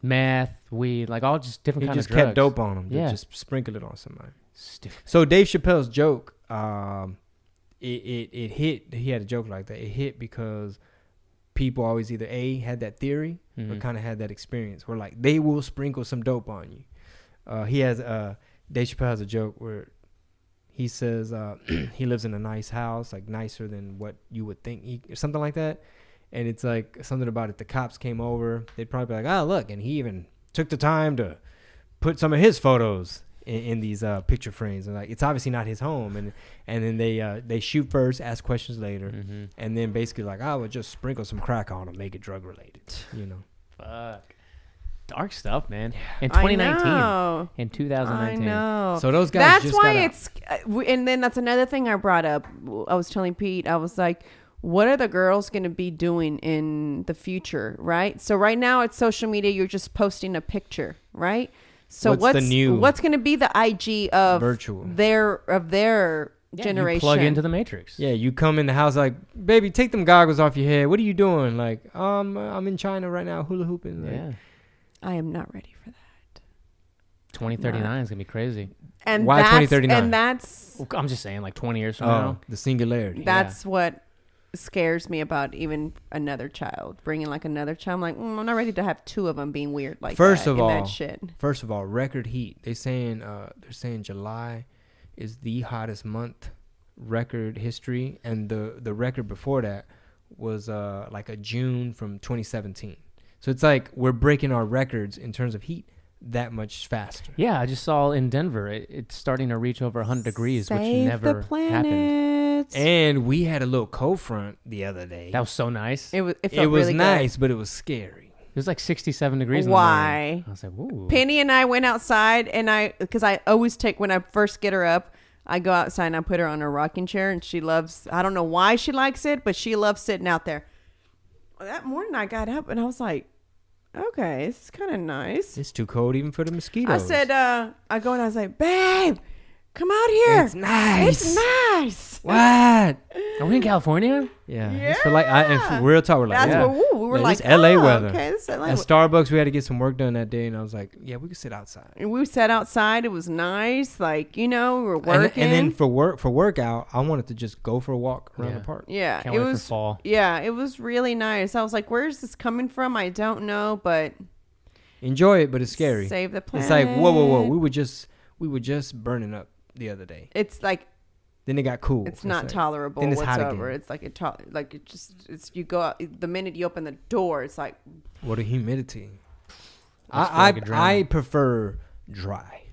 Meth, weed, all just different kinds of drugs. He just kept dope on him. Yeah. Just sprinkle it on somebody. Stupid. So Dave Chappelle's joke, it hit. He had a joke like that. It hit because people always either had that theory or kind of had that experience where they will sprinkle some dope on you. He has Dave Chappelle has a joke where he says he lives in a nice house, nicer than what you would think, something like that. And it's something about it. The cops came over. They'd probably be like, oh, look. And he even took the time to put some of his photos in these picture frames. And it's obviously not his home. And then they shoot first, ask questions later. Mm-hmm. And then basically I would just sprinkle some crack on them, make it drug related, Fuck. Dark stuff, man. In 2019. In 2019. I know. So those guys That's why it's... and then that's another thing I brought up. I was telling Pete, I was like... What are the girls going to be doing in the future, right? So right now it's social media. You're just posting a picture, right? So what's going to be the IG of virtual their generation? You plug into the Matrix. Yeah, you come in the house baby, take them goggles off your head. What are you doing? I'm in China right now, hula hooping. Yeah, I am not ready for that. 2039 is gonna be crazy. And why 2039? And that's. I'm just saying, 20 years from now. The singularity. That's what. scares me about even another child. Bringing like another child, I'm like, I'm not ready to have two of them being weird like First that. of all, that shit. First of all, record heat. They're saying July is the hottest month record history, and the record before that was like a June from 2017. So it's like we're breaking our records in terms of heat that much faster. Yeah, I just saw in Denver it's starting to reach over 100 degrees, which Save never the planet. happened. And we had a little cold front the other day. That was so nice. It It felt was really nice, but it was scary. It was like 67 degrees. Why? In the morning. I was like, ooh. Penny and I went outside, and because I always take, when I first get her up, I go outside and I put her on a rocking chair, and she loves, I don't know why she likes it, but she loves sitting out there. Well, that morning I got up and I was like, okay, this is kind of nice. It's too cold even for the mosquitoes. I said, I go and I was like, babe, come out here. It's nice. It's nice. What? Are we in California? Yeah. It's for like, and for real talk, we're like, That's yeah. what we were Yeah, like, this LA oh, weather. okay, this is LA At Starbucks, we had to get some work done that day, and I was like, yeah, we could sit outside. And we sat outside. It was nice. Like, we were working. And then for workout, I wanted to just go for a walk around the park. Yeah, Can't it wait was for fall. Yeah, it was really nice. I was like, "Where's this coming from? I don't know, but Enjoy it, but it's scary. save the planet." It's like whoa. We were just burning up the other day. It's like Then it got cool. it's not like, tolerable then it's hot whatsoever. again. It's like it's you go out the minute you open the door. It's like What a humidity. Let's feel like a drama. I prefer dry.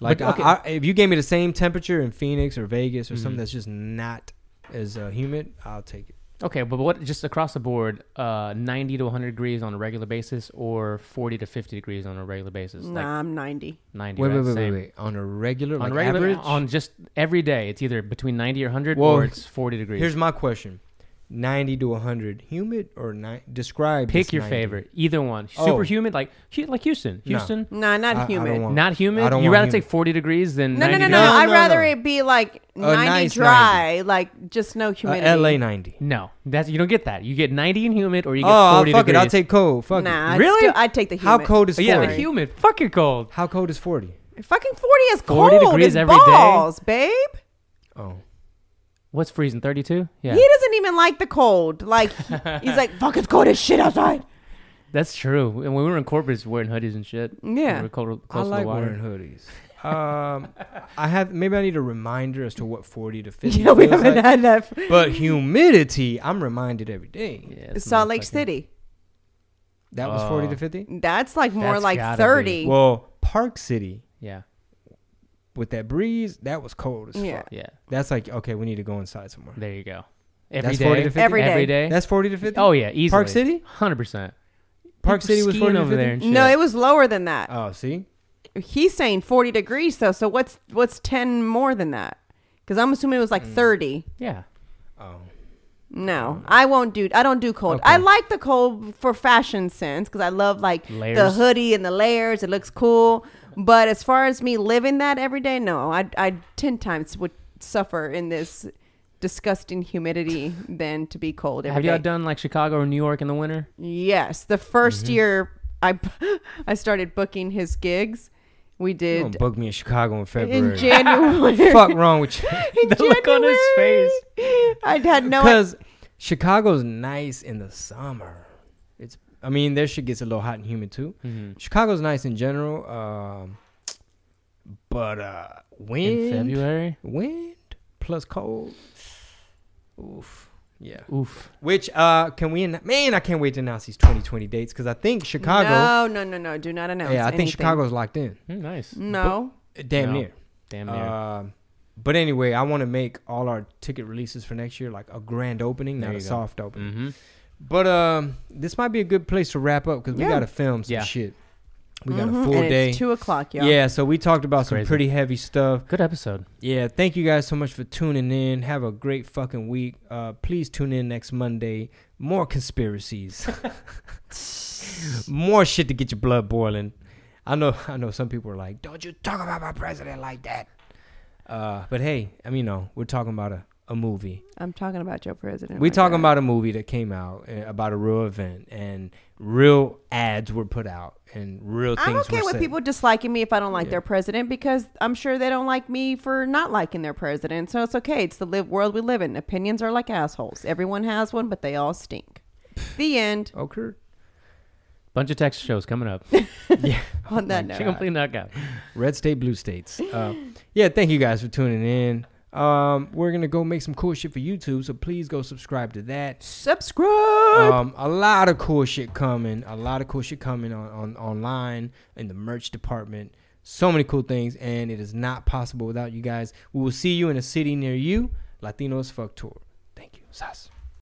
Like But, okay. if you gave me the same temperature in Phoenix or Vegas or something that's just not as humid, I'll take it. Okay, but what just across the board, 90 to 100 degrees on a regular basis, or 40 to 50 degrees on a regular basis? nah, I'm 90. 90. Wait, right? wait. Same. On a regular, On like regular, average? on just every day, it's either between 90 or 100, Well, or it's 40 degrees. Here's my question: 90 to 100, humid or describe? Pick this your 90. favorite, either one. Oh. Super humid, like Houston. No. Houston, Nah, not I humid. don't want- not humid. I don't You want rather humid. take 40 degrees than No, 90 no. degrees? I'd no, rather no. it be like 90 nice dry, like just no humidity. LA 90. No, you don't get that. You get 90 and humid, or you get Oh, 40 fuck degrees. it. I'll take cold. Fuck Nah, it. Really? I'd take the How humid. cold is 40? Yeah, the humid. Fuck your cold. How cold is 40? Fucking 40 is 40 cold. degrees It's every day? balls, babe. Oh. What's freezing? 32? Yeah, He doesn't even like the cold. Like he's like, fuck, it's cold as shit outside. that's true. And when we were in corporate, it's wearing hoodies and shit. Yeah. We were close I to like the water. wearing hoodies. Maybe I need a reminder as to what 40 to 50 Yeah, we feels haven't like. had that. But humidity, I'm reminded every day. Yeah, it's Salt Lake motherfucking- City. That was 40 to 50? That's like more That's like gotta 30. Well, Park City, Yeah, with that breeze, that was cold as Yeah. fuck. yeah. That's like, okay, we need to go inside somewhere. There you go. That's Every 40 day. to 50? Every day. Every day. That's 40 to 50? Oh yeah, easily. Park City? 100%. Park People City was skiing 40 to over 50? there and shit. No, it was lower than that. Oh, see? He's saying 40 degrees though. So what's 10 more than that? Because I'm assuming it was like 30. Yeah. Oh. No, I don't do cold. Okay. I like the cold for fashion sense because I love like the Layers. hoodie and the layers. It looks cool. But as far as me living that every day, no, I 10 times would suffer in this disgusting humidity than to be cold every Have day. y'all done like Chicago or New York in the winter? Yes, the first year I started booking his gigs. We You don't did bug me in Chicago in in February. January. Fuck wrong with you? In The look on his January. I had no Because Chicago's nice in the summer. Their shit gets a little hot and humid too. Mm-hmm. Chicago's nice in general. But wind. In February? Wind plus cold. Oof. Yeah. Oof. Which can we? Man, I can't wait to announce these 2020 dates because I think Chicago. No. Do not announce. Yeah, I think anything. Chicago's locked in. Nice. No. Damn No. near. Damn near. But anyway, I want to make all our ticket releases for next year like a grand opening, There not a you go. soft opening. Mm-hmm. But this might be a good place to wrap up because we Yeah. got to film some Yeah. shit. We got a Mhm. full And day. It's 2:00, y'all. Yeah, so we talked about some Crazy. pretty heavy stuff. Good episode. Yeah, thank you guys so much for tuning in. Have a great fucking week. Please tune in next Monday. More conspiracies. More shit to get your blood boiling. I know some people are like, don't you talk about my president like that. But hey, we're talking about a movie. I'm talking about Joe President. We talking about a movie that came out about a real event, and real ads were put out, and real things were said. I'm okay with people disliking me if I don't like their president, because I'm sure they don't like me for not liking their president. So it's okay. It's the world we live in. Opinions are like assholes. Everyone has one, but they all stink. The end. Okay. Bunch of Texas shows coming up. Yeah. On that note. Complete knockout. Red state, blue states. Yeah, thank you guys for tuning in. We're going to go make some cool shit for YouTube, so please go subscribe to that. Subscribe! A lot of cool shit coming. On online, in the merch department. So many cool things, and it is not possible without you guys. We will see you in a city near you. Latino as Fuck Tour. Thank you. Sas.